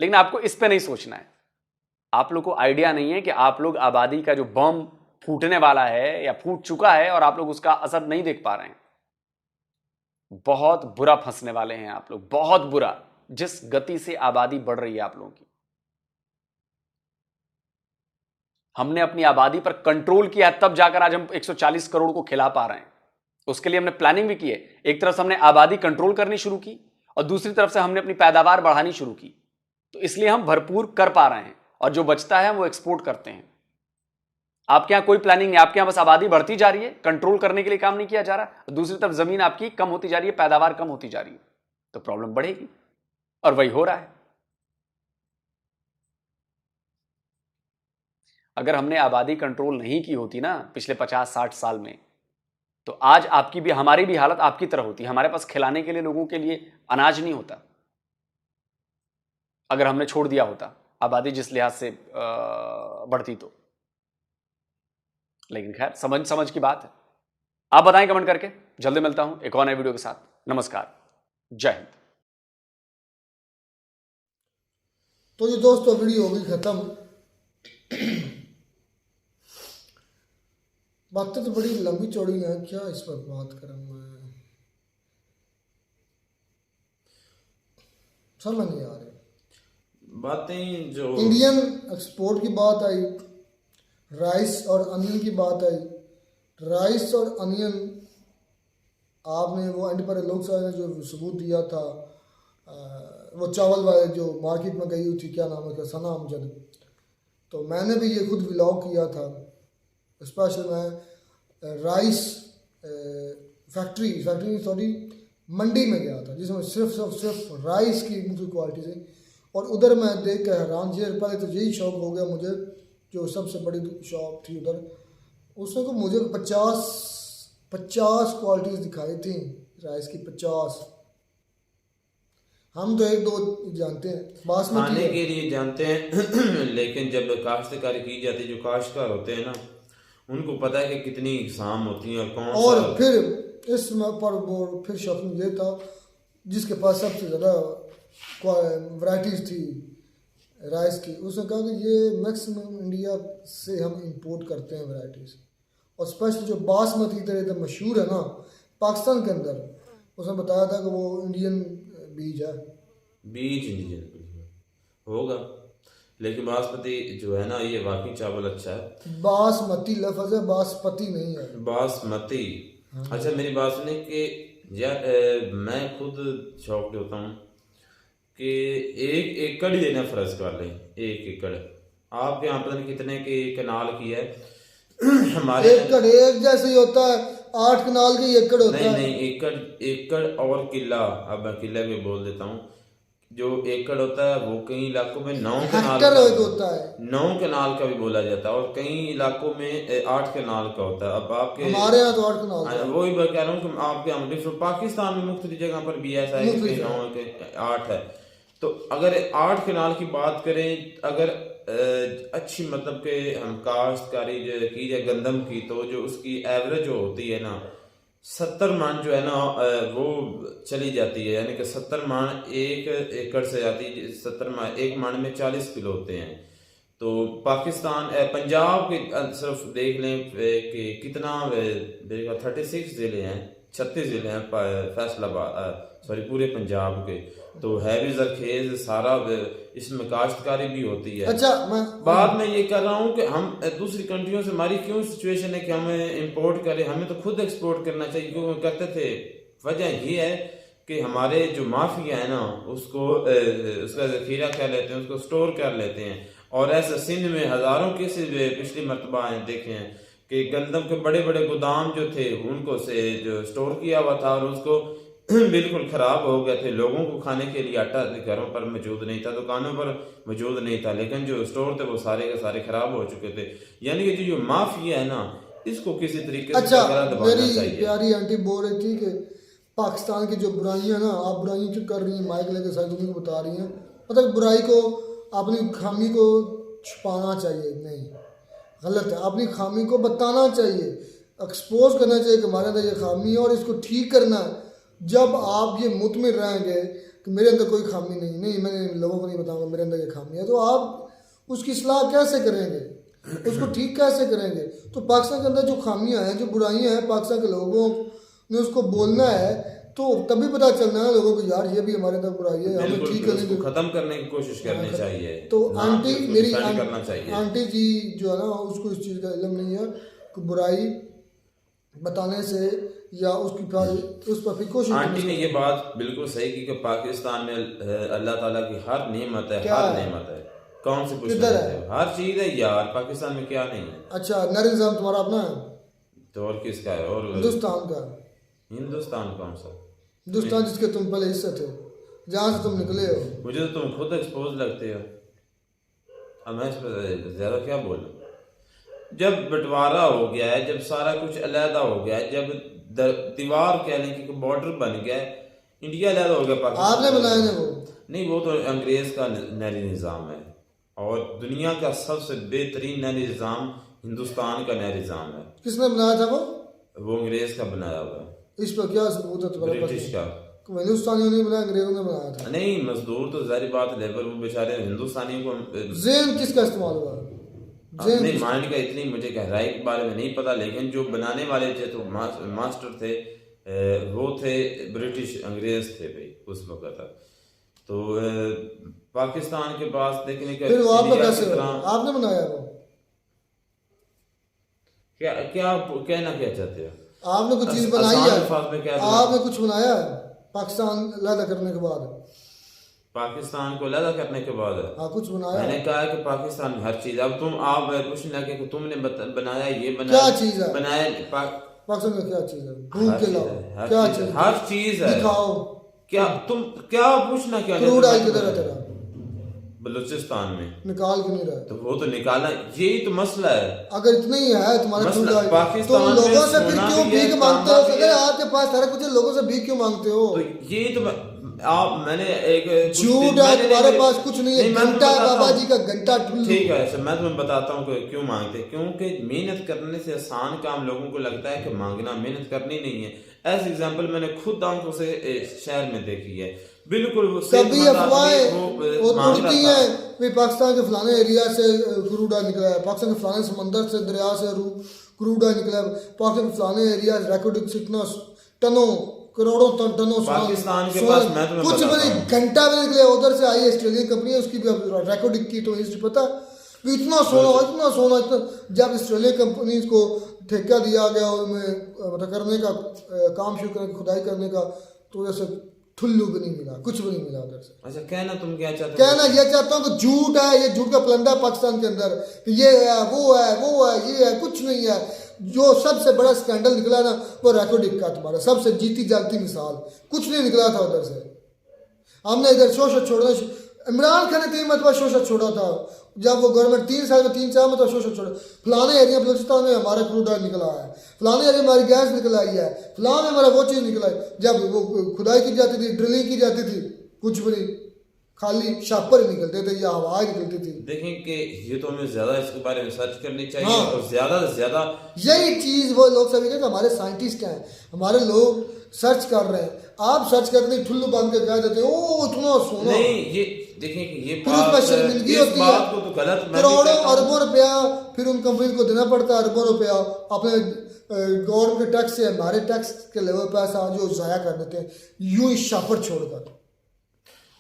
लेकिन आपको इस पे नहीं सोचना है। आप लोग को आइडिया नहीं है कि आप लोग आबादी का जो बम फूटने वाला है या फूट चुका है और आप लोग उसका असर नहीं देख पा रहे हैं। बहुत बुरा फंसने वाले हैं आप लोग, बहुत बुरा। जिस गति से आबादी बढ़ रही है आप लोगों की, हमने अपनी आबादी पर कंट्रोल किया है, तब जाकर आज हम 140 करोड़ को खिला पा रहे हैं। उसके लिए हमने प्लानिंग भी की है। एक तरफ से हमने आबादी कंट्रोल करनी शुरू की और दूसरी तरफ से हमने अपनी पैदावार बढ़ानी शुरू की। तो इसलिए हम भरपूर कर पा रहे हैं और जो बचता है वो एक्सपोर्ट करते हैं। आपके यहां कोई प्लानिंग नहीं, आपके यहां बस आबादी बढ़ती जा रही है, कंट्रोल करने के लिए काम नहीं किया जा रहा। दूसरी तरफ जमीन आपकी कम होती जा रही है, पैदावार कम होती जा रही है, तो प्रॉब्लम बढ़ेगी। और वही हो रहा है। अगर हमने आबादी कंट्रोल नहीं की होती ना पिछले 50-60 साल में, तो आज आपकी भी, हमारी भी हालत आपकी तरह होती। हमारे पास खिलाने के लिए लोगों के लिए अनाज नहीं होता अगर हमने छोड़ दिया होता आबादी जिस लिहाज से बढ़ती तो। लेकिन खैर, समझ की बात है। आप बताएं कमेंट करके। जल्दी मिलता हूं एक और नए वीडियो के साथ। नमस्कार, जय हिंद। तो जी दोस्तों, वीडियो होगी खत्म। बातें तो बड़ी लंबी चौड़ी हैं, क्या इस पर बात करूं मैं, समझ नहीं आ रही बातें। जो इंडियन एक्सपोर्ट की बात आई, राइस और अनियन की बात आई। राइस और अनियन आपने वो एंड पर लोग साहब ने जो सबूत दिया था, वो चावल वाले जो मार्केट में गई हुई थी, क्या नाम है क्या, सना अमजद। तो मैंने भी ये खुद व्लॉग किया था। स्पेशल मैं राइस फैक्ट्री सॉरी मंडी में गया था, जिसमें सिर्फ राइस की मुख्य क्वालिटी थी। और उधर मैं देख के हैरान जी, पहले तो यही शौक हो गया मुझे, जो सबसे बड़ी शॉप थी उधर, उसने तो मुझे 50 क्वालिटीज़ दिखाई थी राइस की, 50। हम तो एक दो जानते हैं, बासमती खाने के लिए जानते हैं लेकिन जब काश्तकारी की जाती है, जो काश्तकार होते हैं ना, उनको पता है कि कितनी इकसाम होती हैं और कौन और सा। फिर इस पर फिर शौकीन ये था जिसके पास सबसे ज़्यादा वैराइटीज़ थी राइस की, उसने कहा कि ये मैक्सिमम इंडिया से हम इंपोर्ट करते हैं वैराइटीज़, और स्पेशली जो बासमती तरह मशहूर है ना पाकिस्तान के अंदर, उसने बताया था कि वो इंडियन बीज है। बीज इंडियन होगा, लेकिन बासमती जो है ना, ये वाकई चावल अच्छा है। बासमती लफ्ज़ है, बासमती नहीं है, बासमती। अच्छा मेरी बात सुने कि यार मैं खुद शौक होता हूँ कि 1 एकड़ ही लेना फर्ज कर लें, 1 एकड़ आपके यहाँ पता नहीं कितने के कनाल की है हमारे एकड़ एक जैसे ही होता है, 8 कनाल के एकड़ होता है। नहीं, एकड़ और किला, अब मैं किला भी बोल देता हूँ। जो एकड़ होता है वो कई इलाकों में 9 कनाल का होता है, 9 कनाल का भी बोला जाता है, और कई इलाकों में 8 कनाल का होता है। अब आपके हमारे यहाँ तो 8 कनाल का, वही मैं कह रहा हूँ कि आपके यहाँ डिफरेंट, पाकिस्तान में मुख्तलिफ जगह पर भी ऐसा है कि 9 के 8 है। तो अगर 8 कनाल की बात करें, अगर अच्छी मतलब के हम काश्तकारी जो की जाए गंदम की, तो जो उसकी एवरेज जो होती है ना 70 मन जो है ना वो चली जाती है, यानी कि 70 मन 1 एकड़ से जाती है। 70 मन 1 मन में 40 किलो होते हैं। तो पाकिस्तान पंजाब के सिर्फ देख लें कि कितना 36 ज़िले हैं, 36 ज़िले हैं फैसलाबाद सॉरी पूरे पंजाब के, तो है भी जरखेज सारा, इसमें काश्तकारी भी होती है। अच्छा बाद में ये कर रहा हूँ कि हम दूसरी कंट्रियों से, हमारी क्यों सिचुएशन है कि हमें इंपोर्ट करें, हमें तो खुद एक्सपोर्ट करना चाहिए, क्योंकि करते थे। वजह ये है कि हमारे जो माफिया है ना उसको उसका जखीरा कर लेते हैं, उसको स्टोर कर लेते हैं, और ऐसे सिंध में हज़ारों केसेस पिछली मरतबा देखे हैं कि गंदम के बड़े बड़े गोदाम जो थे उनको से जो स्टोर किया हुआ था और उसको बिल्कुल ख़राब हो गए थे। लोगों को खाने के लिए आटा घरों पर मौजूद नहीं था, दुकानों पर मौजूद नहीं था, लेकिन जो स्टोर थे वो सारे के सारे ख़राब हो चुके थे। यानी कि जो माफिया है ना, इसको किसी तरीके से मेरी प्यारी आंटी बोल रही थी कि पाकिस्तान की जो बुराइयाँ ना, आप बुराइयाँ क्यों कर रही हैं, माइक लेकर सारी दुनिया को बता रही हैं, मतलब बुराई को, अपनी खामी को छुपाना चाहिए, नहीं गलत है, अपनी खामी को बताना चाहिए, एक्सपोज करना चाहिए कि हमारे अंदर ये खामी है और इसको ठीक करना है। जब आप ये मुतमिन रहेंगे कि मेरे अंदर कोई खामी नहीं, मैंने लोगों को नहीं बताऊंगा मेरे अंदर ये खामी है, तो आप उसकी इस्लाह कैसे करेंगे, उसको ठीक कैसे करेंगे? तो पाकिस्तान के अंदर जो खामियां हैं, जो बुराइयां हैं, पाकिस्तान के लोगों ने उसको बोलना है, तो तभी पता चलना है लोगों को, यार ये भी हमारे अंदर बुराई है, हमें ठीक करने की, खत्म करने की कोशिश करनी चाहिए। तो आंटी मेरी चाहिए। आंटी जी जो है ना, उसको इस चीज़ का इल्म नहीं है कि बुराई बताने से या उसकी उस पर कोशिश। आंटी ने ये बात बिल्कुल सही की कि पाकिस्तान में अल्लाह ताला की हर नेमत है, हर नेमत है। कौन सी पूछ रहे हैं? हर चीज है यार, पाकिस्तान में क्या नहीं है। अच्छा, नर निजाम तुम्हारा अपना है तो और किसका है? और हिंदुस्तान का। हिंदुस्तान कौन सा? हिंदुस्तान जिसके तुम पहले हिस्से थे, जहाँ से तुम निकले हो। मुझे तो तुम खुद एक्सपोज लगते हो, अब मैं इस पर ज्यादा क्या बोलूं। जब बंटवारा हो गया है, जब सारा कुछ अलहदा हो गया है, जब दीवार कह लें कि बॉर्डर बन गया है, इंडिया अलहदा हो गया पाकिस्तान। आपने बनाया ना वो? नहीं, वो तो अंग्रेज का नैरी निज़ाम है, और दुनिया का सबसे बेहतरीन नैरी निज़ाम हिंदुस्तान का नैरी निज़ाम है। किसने बनाया था वो? वो अंग्रेज का बनाया हुआ है। इस पर क्या सबूत है तुम्हारे पास? ब्रिटिश का। हिंदुस्तानियों ने बनाया, अंग्रेजों ने बनाया था? नहीं, मजदूर तो जाहिर बात, लेबर, वो बेचारे हिंदुस्तानियों को। ज़ेन किसका इस्तेमाल हुआ? अपने माइंड का इतनी मुझे गहराई के बारे में नहीं पता, लेकिन जो बनाने वाले थे तो मास्टर थे, वो थे ब्रिटिश, अंग्रेज थे भाई उस वक्त तक। तो पाकिस्तान के पास देखने का फिर आपका कैसे आपने बनाया वो? क्या क्या कहना क्या चाहते हो? आपने कुछ चीज बनाई है? आपने कुछ बनाया है पाकिस्तान अलग करने के बाद? पाकिस्तान को अलग करने के बाद कुछ बनाया? मैंने कहा कि पाकिस्तान में हर चीज, अब तुम आप पूछने लगे कि तुमने बनाया, ये बनाया, क्या चीज है बनाया? पाकिस्तान में क्या चीज है? भूख के अलावा क्या चीज? हर चीज है। दिखाओ। क्या तुम क्या पूछना क्या? क्रूड ऑयल किधर है तेरा? बलूचिस्तान में निकाल क्यों नहीं रहा? तो वो तो निकालना, यही तो मसला है। अगर इतना ही है तुम्हारा मसला तो पाकिस्तान में लोगों से फिर सोना क्यों भी है, भीख मांगते हो? तांबा भी अगर है। आपके पास सारा कुछ है, लोगों से भीख क्यों मांगते हो? तो यही तो मैंने एक झूठ है, तुम्हारे पास कुछ नहीं है, मैं घंटा है बताता बाबा हूँ। जी का घंटा ठुल्लू। ठीक है सर, मैं तुम्हें बताता हूँ कि क्यों मांगते हैं। क्योंकि मेहनत करने से आसान काम लोगों को लगता है कि मांगना, मेहनत करनी नहीं है। ऐसे एग्जांपल मैंने खुद आंखों से शहर में देखी है। बिल्कुल वो कभी अफवाहें वो मांग उड़ती रहा हैं था। भी पाकिस्तान के फलाने एरिया से क्रूड ऑयल निकला है, पाकिस्तान के फलाने समंदर से दरिया से क्रूड ऑयल निकला है, पाकिस्तान के फलाने एरिया रैकोडिक इतना टनों करोड़ों टनों पाकिस्तान के पास मैं तुम्हें कुछ बताता भी हूं। घंटा भी निकले। उधर से आई ऑस्ट्रेलियन कंपनी है, उसकी भी रैकोडिक की तो हिस्ट्री पता है। इतना सोना इतना जब ऑस्ट्रेलियन कंपनी को ठेका दिया गया मतलब करने का काम शुरू करने खुदाई करने का, तो जैसे ठुल्लू भी नहीं मिला, कुछ भी नहीं मिला उधर से। अच्छा कहना तुम क्या चाहते हो? कहना ये चाहता हूँ कि झूठ है, ये झूठ का पलंदा पाकिस्तान के अंदर कि ये है वो है ये है, कुछ नहीं है। जो सबसे बड़ा स्कैंडल निकला ना वो रैकोडिक का, तुम्हारा सबसे जीती जागती मिसाल, कुछ नहीं निकला था उधर से। हमने इधर शोषण छोड़ना, इमरान खान ने 3 मरतबा शोषण छोड़ा था जब वो गवर्नमेंट 3 साल में 3-4 मतलब शोषण छोड़ा। फलाने एरिया बलूचिस्तान में हमारा क्रूड ऑयल निकला है, फलाने एरिया हमारी गैस निकल आई है, फलाने हमारा वो चीज़ निकला है। जब वो खुदाई की जाती थी, ड्रिलिंग की जाती थी, कुछ भी नहीं, खाली शापर निकलते थे या हवा निकलती थी। देखें कि ये तो हमें ज्यादा इसके बारे में सर्च करनी चाहिए। हाँ। और ज्यादा से ज्यादा यही चीज़ वो लोग सभी कहते हमारे साइंटिस्ट हैं, हमारे लोग सर्च कर रहे हैं। आप सर्च करते नहीं, ठुल्लू बांध के कह देते हो ओ इतना सोना नहीं। ये देखें कि ये फिर उसमें शर्मिंदगी होती है, को तो गलत करोड़ों अरबों रुपया फिर उन कंपनी को देना पड़ता है, अरबों रुपया अपने गवर्नमेंट के टैक्स से, हमारे टैक्स के लेवल पैसा जो जाया कर देते हैं यूं ही शापर छोड़कर।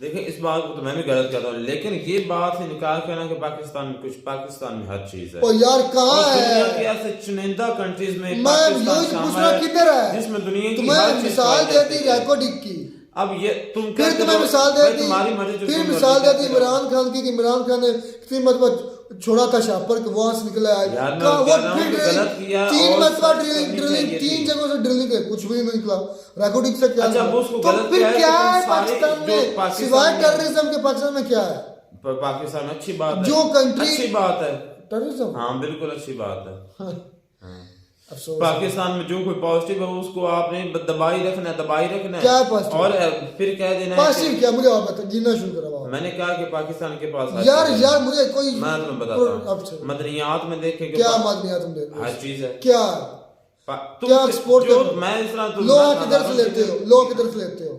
देखें इस बात को तो मैं भी गलत कहता हूँ, लेकिन ये बात है निकाल कर ना कि पाकिस्तान में कुछ, पाकिस्तान में हर चीज है। और यार कहाँ है? दुनिया की ऐसे चुनिंदा कंट्रीज में मैं पाकिस्तान यही शामिल पूछना किधर है? जिसमें दुनिया की तुम्हें हर चीज मिसाल पाई देती जाती है। रैकोडिक की, अब ये तुम फिर कहते तुम्हें हो, मिसाल भाई देती, तुम्हारी मर्जी जो फिर तुम मिसाल मर्जी देती कहते हो। इमरान खान की कि इमरान खान ने कितनी मतलब छोड़ा था शापर के वहां से निकला है। यार मैं वो कह रहा हूं फिर कि गलत किया 3 और मरतबा सर्च करनी ड्रिलिंग चाहिए 3 थी। जगहों से ड्रिलिंग है, कुछ भी नहीं निकला। रैकोडिक से क्या अच्छा, निकला? वो उसको तो गलत फिर किया है, क्या लेकिन है सारे पाकिस्तान जो में पाकिस्तान सिवाय में- टेररिज्म के पाकिस्तान में क्या है? पाकिस्तान में अच्छी बात है, जो कंट्री अच्छी बात है टेररिज्म, हाँ बिल्कुल अच्छी बात है। हाँ। हाँ। अफसोस पाकिस्तान में जो कोई पॉजिटिव है उसको आपने दबाई रखना है क्या positive? और फिर कह देना है पॉजिटिव क्या? मुझे आप बता, जीना शुरू करो। मैंने कहा कि पाकिस्तान के पास हर यार चीज़ है। यार मुझे कोई मैं तुम्हें बताता हूँ, मदनियात में देखें क्या मदनियात तुम देख हर चीज है। क्या क्या एक्सपोर्ट जो करते हो? मैं इस तरह लोहा किधर से लेते हो? लोहा किधर से लेते हो?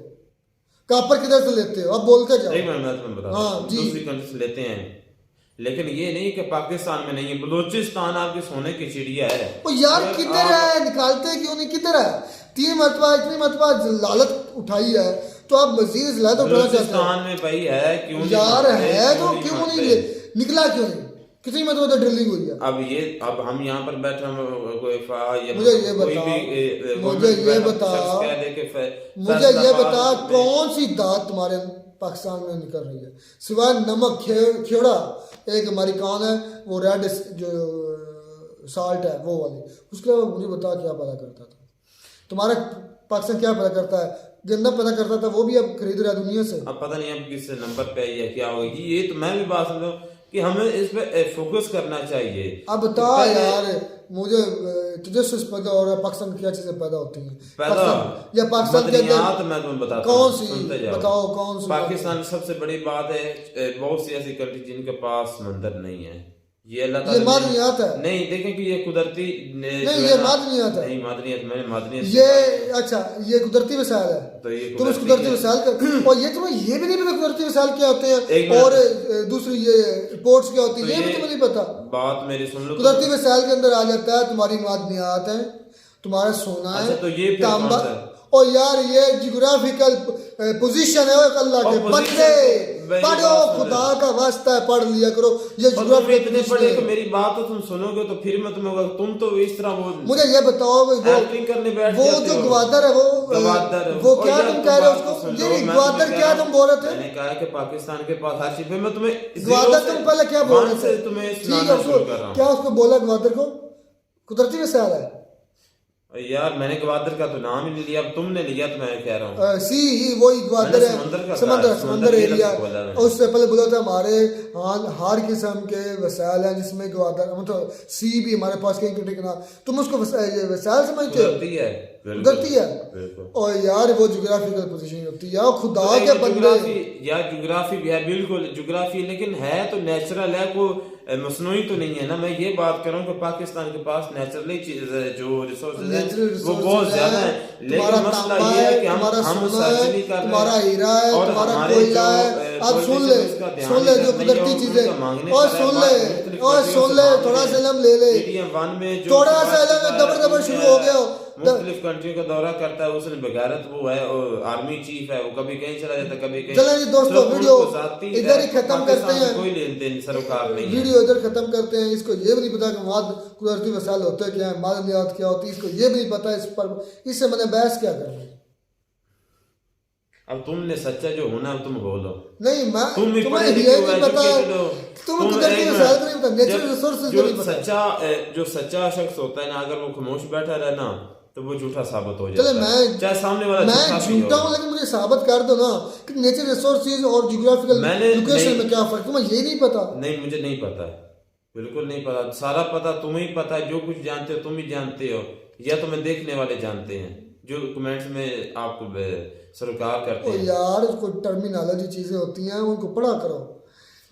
कापर किधर से लेते हो? अब बोलते जाओ। नहीं मैं तुम्हें बताता हाँ, हूँ, जी। दूसरी कंट्री से लेते हैं, लेकिन ये नहीं कि पाकिस्तान में नहीं है। बलूचिस्तान आपकी सोने की चिड़िया है। ओ यार अगर किधर आप- है? निकालते क्यों नहीं? किधर है? 3 मरतबा इतनी मरतबा लालच उठाई है तो आप मजीद लालच उठाना चाहते बलूचिस्तान में भाई है, क्यों हो? नहीं यार मानते? है तो क्यों मानते? नहीं निकला? क्यों नहीं? कितनी मरतबा ड्रिलिंग हुई है? अब हम यहाँ पर बैठे हम कोई मुझे ये कोई बताओ, भी मुझे ये बताओ, शख्स कह दे कि मुझे ये फैसलाबाद बता में- कौन सी दात तुम्हारे पाकिस्तान में निकल रही है सिवाय नमक खेड़ा? एक हमारी कान है वो रेड जो साल्ट है वो वाली, उसके अलावा मुझे बता क्या पैदा करता था तुम्हारा पाकिस्तान? क्या पैदा करता है? गंदा पैदा करता था, वो भी अब खरीद रहा है दुनिया से। अब पता नहीं अब किस नंबर पे आई है क्या होगी। ये तो मैं भी बात समझ रहा हूँ कि हमें इस पे फोकस करना चाहिए। अब बता यार मुझे तुझे से पैदा हो रहा है पाकिस्तान में क्या चीजें पैदा होती हैं? पैदा या पाकिस्तान के मदनियात अंदर मैं तुम्हें बताता कौन हूँ, सी? सुनते जाओ। बताओ कौन सी? पाकिस्तान सबसे बड़ी बात है, बहुत सी ऐसी कंट्री जिनके पास समंदर नहीं है। ये अल्लाह ये ताला ने- मादनियात है। नहीं देखें कि ये कुदरती नहीं ये मादनियात है। नहीं मादनियत मैंने मादनियत ये अच्छा ये कुदरती वसाइल है, तो ये तुम उस कुदरती कुदरती है। वसाइल कर और ये तुम्हें ये भी नहीं पता कुदरती वसाइल क्या होते एक हैं मिनट। और दूसरी ये रिपोर्ट्स क्या होती है तो ये भी ये तुम्हें नहीं पता। बात मेरी सुन लो। कुदरती वसाइल के अंदर आ जाता है तुम्हारी मादनियात है, तुम्हारा सोना है, अच्छा, तो ये फिर तांबा। कौन सा है? और यार ये जियोग्राफिकल पोजीशन है अल्लाह के और बंदे position वही पढ़ो, बात सुन खुदा रहे। का वास्ता है पढ़ लिया करो। ये और तुम जियोग्राफिकल इतने position पढ़े है। कि मेरी बात तो तुम सुनोगे तो फिर मैं तुम्हें तुम तो इस तरह वो मुझे ये बताओ वो एक्टिंग करने बैठ वो जाते जो हो। गवादर है गवादर वो और क्या यार तुम कह रहे हो बात तो उसको? सुन ये लो, नहीं मैं गवादर तुम्हें क्या कह रहा तुम बोल रहे थे? मैंने कहा कि पाकिस्तान के पास हर चीज। फिर मैं तुम्हें गवादर zero तुम पहले क्या बोल one रहे से थे? तुम्हें ठीक सुनाना है शुरू कर रहा हूँ। क्या उसको बोला गवादर को? कुदरती वसाइल है। यार मैंने गवादर का तो नाम ही नहीं लिया, अब तुमने लिया तो मैं कह रहा हूँ सी ही वही गवादर है, समंदर एरिया। उससे पहले बोला था हमारे हर किस्म के वसाइल हैं जिसमें गवादर मतलब सी भी हमारे पास कहीं कहीं के ना, तुम उसको वसाइल समझते हो? गलती है। और यार वो ज्योग्राफिकल पोजीशन होती है, खुदा के बंदे यार ज्योग्राफी भी है, बिल्कुल ज्योग्राफी, लेकिन है तो नेचुरल है, को मसनूई तो नहीं है ना। मैं ये बात कर रहा हूँ कि पाकिस्तान के पास नेचुरली चीज जो रिसोर्सेज है वो बहुत ज्यादा है, लेकिन मसला ये है कि हम सर्च नहीं कर रहे और हमारे जो अब सुन ले जो कुदरती चीजें, और सुन ले थोड़ा सा इल्म ले ले, थोड़ा सा इल्म दबर शुरू हो गया। मुख्तलिफ कंट्रियों का दौरा करता है, उसने बगैरत वो है और आर्मी चीफ है, वो कभी कहीं चला जाता है कभी कहीं। चलो जी दोस्तों वीडियो इधर ही खत्म करते हैं, कोई लेन देन सरोकार नहीं, वीडियो इधर खत्म करते हैं। इसको ये भी नहीं पता कि वहाँ कुदरती वसाइल होते क्या है, मादनियात क्या होती है, इसको ये भी नहीं पता। इस पर इससे मैंने बहस क्या करना है। अब तुमने सच्चा जो होना तुम बोलो, नहीं मैं तुम्हें ये नहीं पता, तुम कुदरती वसाइल को नहीं पता, नेचुरल रिसोर्सेज को नहीं पता। जो सच्चा शख्स होता है ना, अगर वो खामोश बैठा रहे ना तो वो झूठा साबित हो जाता है। मैं चाहे सामने वाला मैं झूठा हूँ, लेकिन मुझे साबित कर दो ना कि नेचुरल रिसोर्सेज और ज्योग्राफिकल लोकेशन में क्या फर्क, तुम्हें ये नहीं पता? नहीं मुझे नहीं पता है, बिल्कुल नहीं पता, सारा पता तुम्हें ही पता है, जो कुछ जानते हो तुम ही जानते हो, या तो मैं देखने वाले जानते हैं जो कमेंट्स में आपको सरोकार करते हैं। यार कोई टर्मिनोलॉजी चीजें होती हैं उनको पढ़ा करो।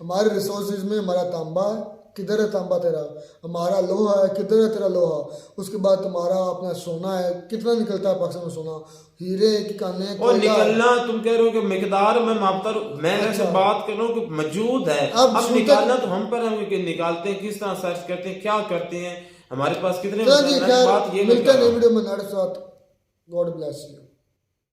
हमारे रिसोर्सेज में हमारा तांबा है, किधर है तांबा तेरा? हमारा लोहा है, किधर है तेरा लोहा? उसके बाद तुम्हारा अपना सोना है, कितना निकलता है पाकिस्तान में सोना? हीरे की काने और निकलना तुम कह रहे हो कि मिकदार में मापता हूं, मैं ऐसे बात कर रहा हूँ कि मौजूद है, अब निकालना तो हम पर हम कि निकालते हैं, किस तरह सर्च करते हैं, क्या करते हैं, हमारे पास कितने बात ये मिलते हैं वीडियो में। God bless you.